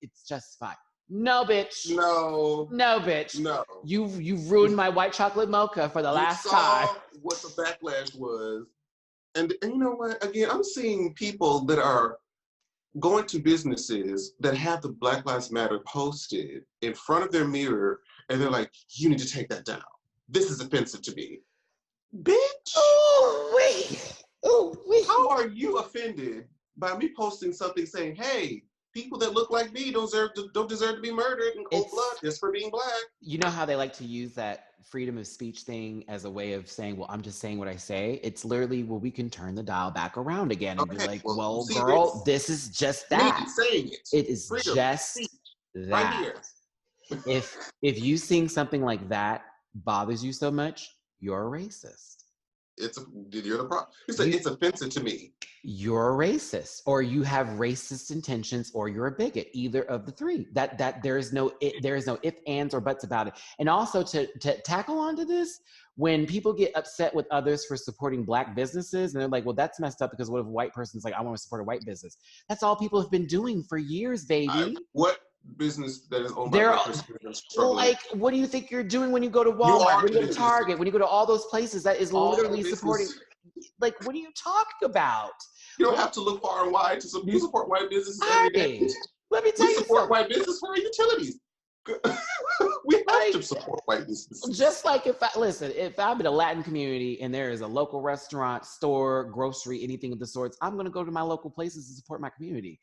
it's just fine. No, bitch. No, bitch. no. You've ruined my white chocolate mocha for the last time. What the backlash was. And you know what? Again, I'm seeing people that are going to businesses that have the Black Lives Matter posted in front of their mirror, and they're like, you need to take that down. This is offensive to me. Bitch. Oh, wait. How are you offended by me posting something saying, hey, people that look like me don't deserve to be murdered in cold blood just for being Black? You know how they like to use that freedom of speech thing as a way of saying, well, I'm just saying what I say? It's literally, well, we can turn the dial back around again and be like, well, girl, this is just that. Me saying it. It is freedom just that. Right here. if you seeing something like that bothers you so much, you're a racist. You're the problem. It's offensive to me. You're a racist, or you have racist intentions, or you're a bigot. Either of the three. That there is no ifs, ands, or buts about it. And also to tackle onto this, when people get upset with others for supporting Black businesses, and they're like, well, that's messed up because what if a white person's like, I want to support a white business? That's all people have been doing for years, baby. What business that is owned by white persons? Like, what do you think you're doing when you go to Walmart, when you go to Target, when you go to all those places? That is literally supporting. Like, what are you talking about? You don't have to look far and wide to support white businesses every day. Let me tell you, support white business for our utilities. We have to support white businesses. Just like if I'm in a Latin community and there is a local restaurant, store, grocery, anything of the sorts, I'm going to go to my local places to support my community.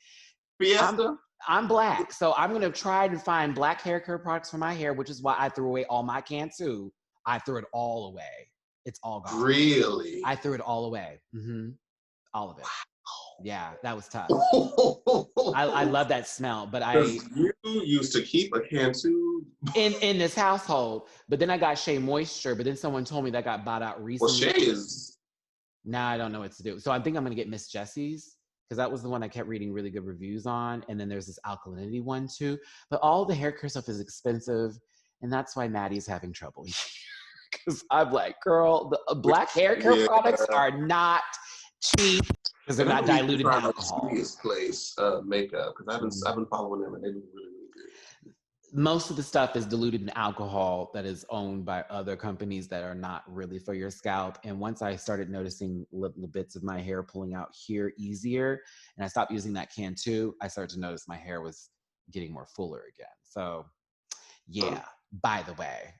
Fiesta. I'm Black, so I'm going to try to find Black hair care products for my hair, which is why I threw away all my Cantu. I threw it all away. It's all gone. Really? I threw it all away. Mm-hmm. All of it. Wow. Yeah, that was tough. I love that smell, but you used to keep a Cantu in this household, but then I got Shea Moisture, but then someone told me that got bought out recently. Well, Shea is... Now I don't know what to do. So I think I'm going to get Miss Jessie's, because that was the one I kept reading really good reviews on. And then there's this alkalinity one too. But all the hair care stuff is expensive. And that's why Maddie's having trouble. Because I'm like, girl, the Black hair care products are not cheap because they're not diluted in alcohol. Place makeup, because I've been following them and they look really, really good. Most of the stuff is diluted in alcohol that is owned by other companies that are not really for your scalp. And once I started noticing little bits of my hair pulling out here easier, and I stopped using that Cantu, I started to notice my hair was getting more fuller again. So yeah, by the way.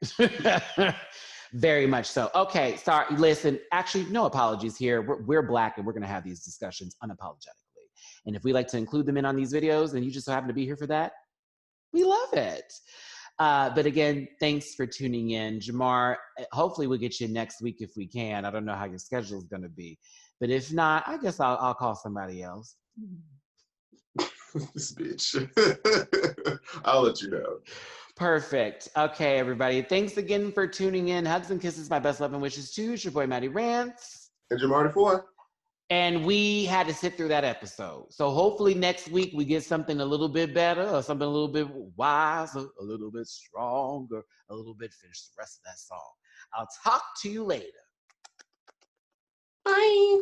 Very much so. Okay, sorry, listen, actually, no apologies here. We're Black and we're gonna have these discussions unapologetically. And if we like to include them in on these videos and you just so happen to be here for that, we love it. But again, thanks for tuning in. Jamar, hopefully we'll get you next week if we can. I don't know how your schedule is gonna be. But if not, I guess I'll call somebody else. This bitch. I'll let you know. Perfect. Okay, everybody. Thanks again for tuning in. Hugs and kisses, my best love and wishes to it's your boy, Matty Rants. And Jamar84. And we had to sit through that episode. So hopefully next week we get something a little bit better or something a little bit wiser, a little bit stronger, a little bit finish the rest of that song. I'll talk to you later. Bye.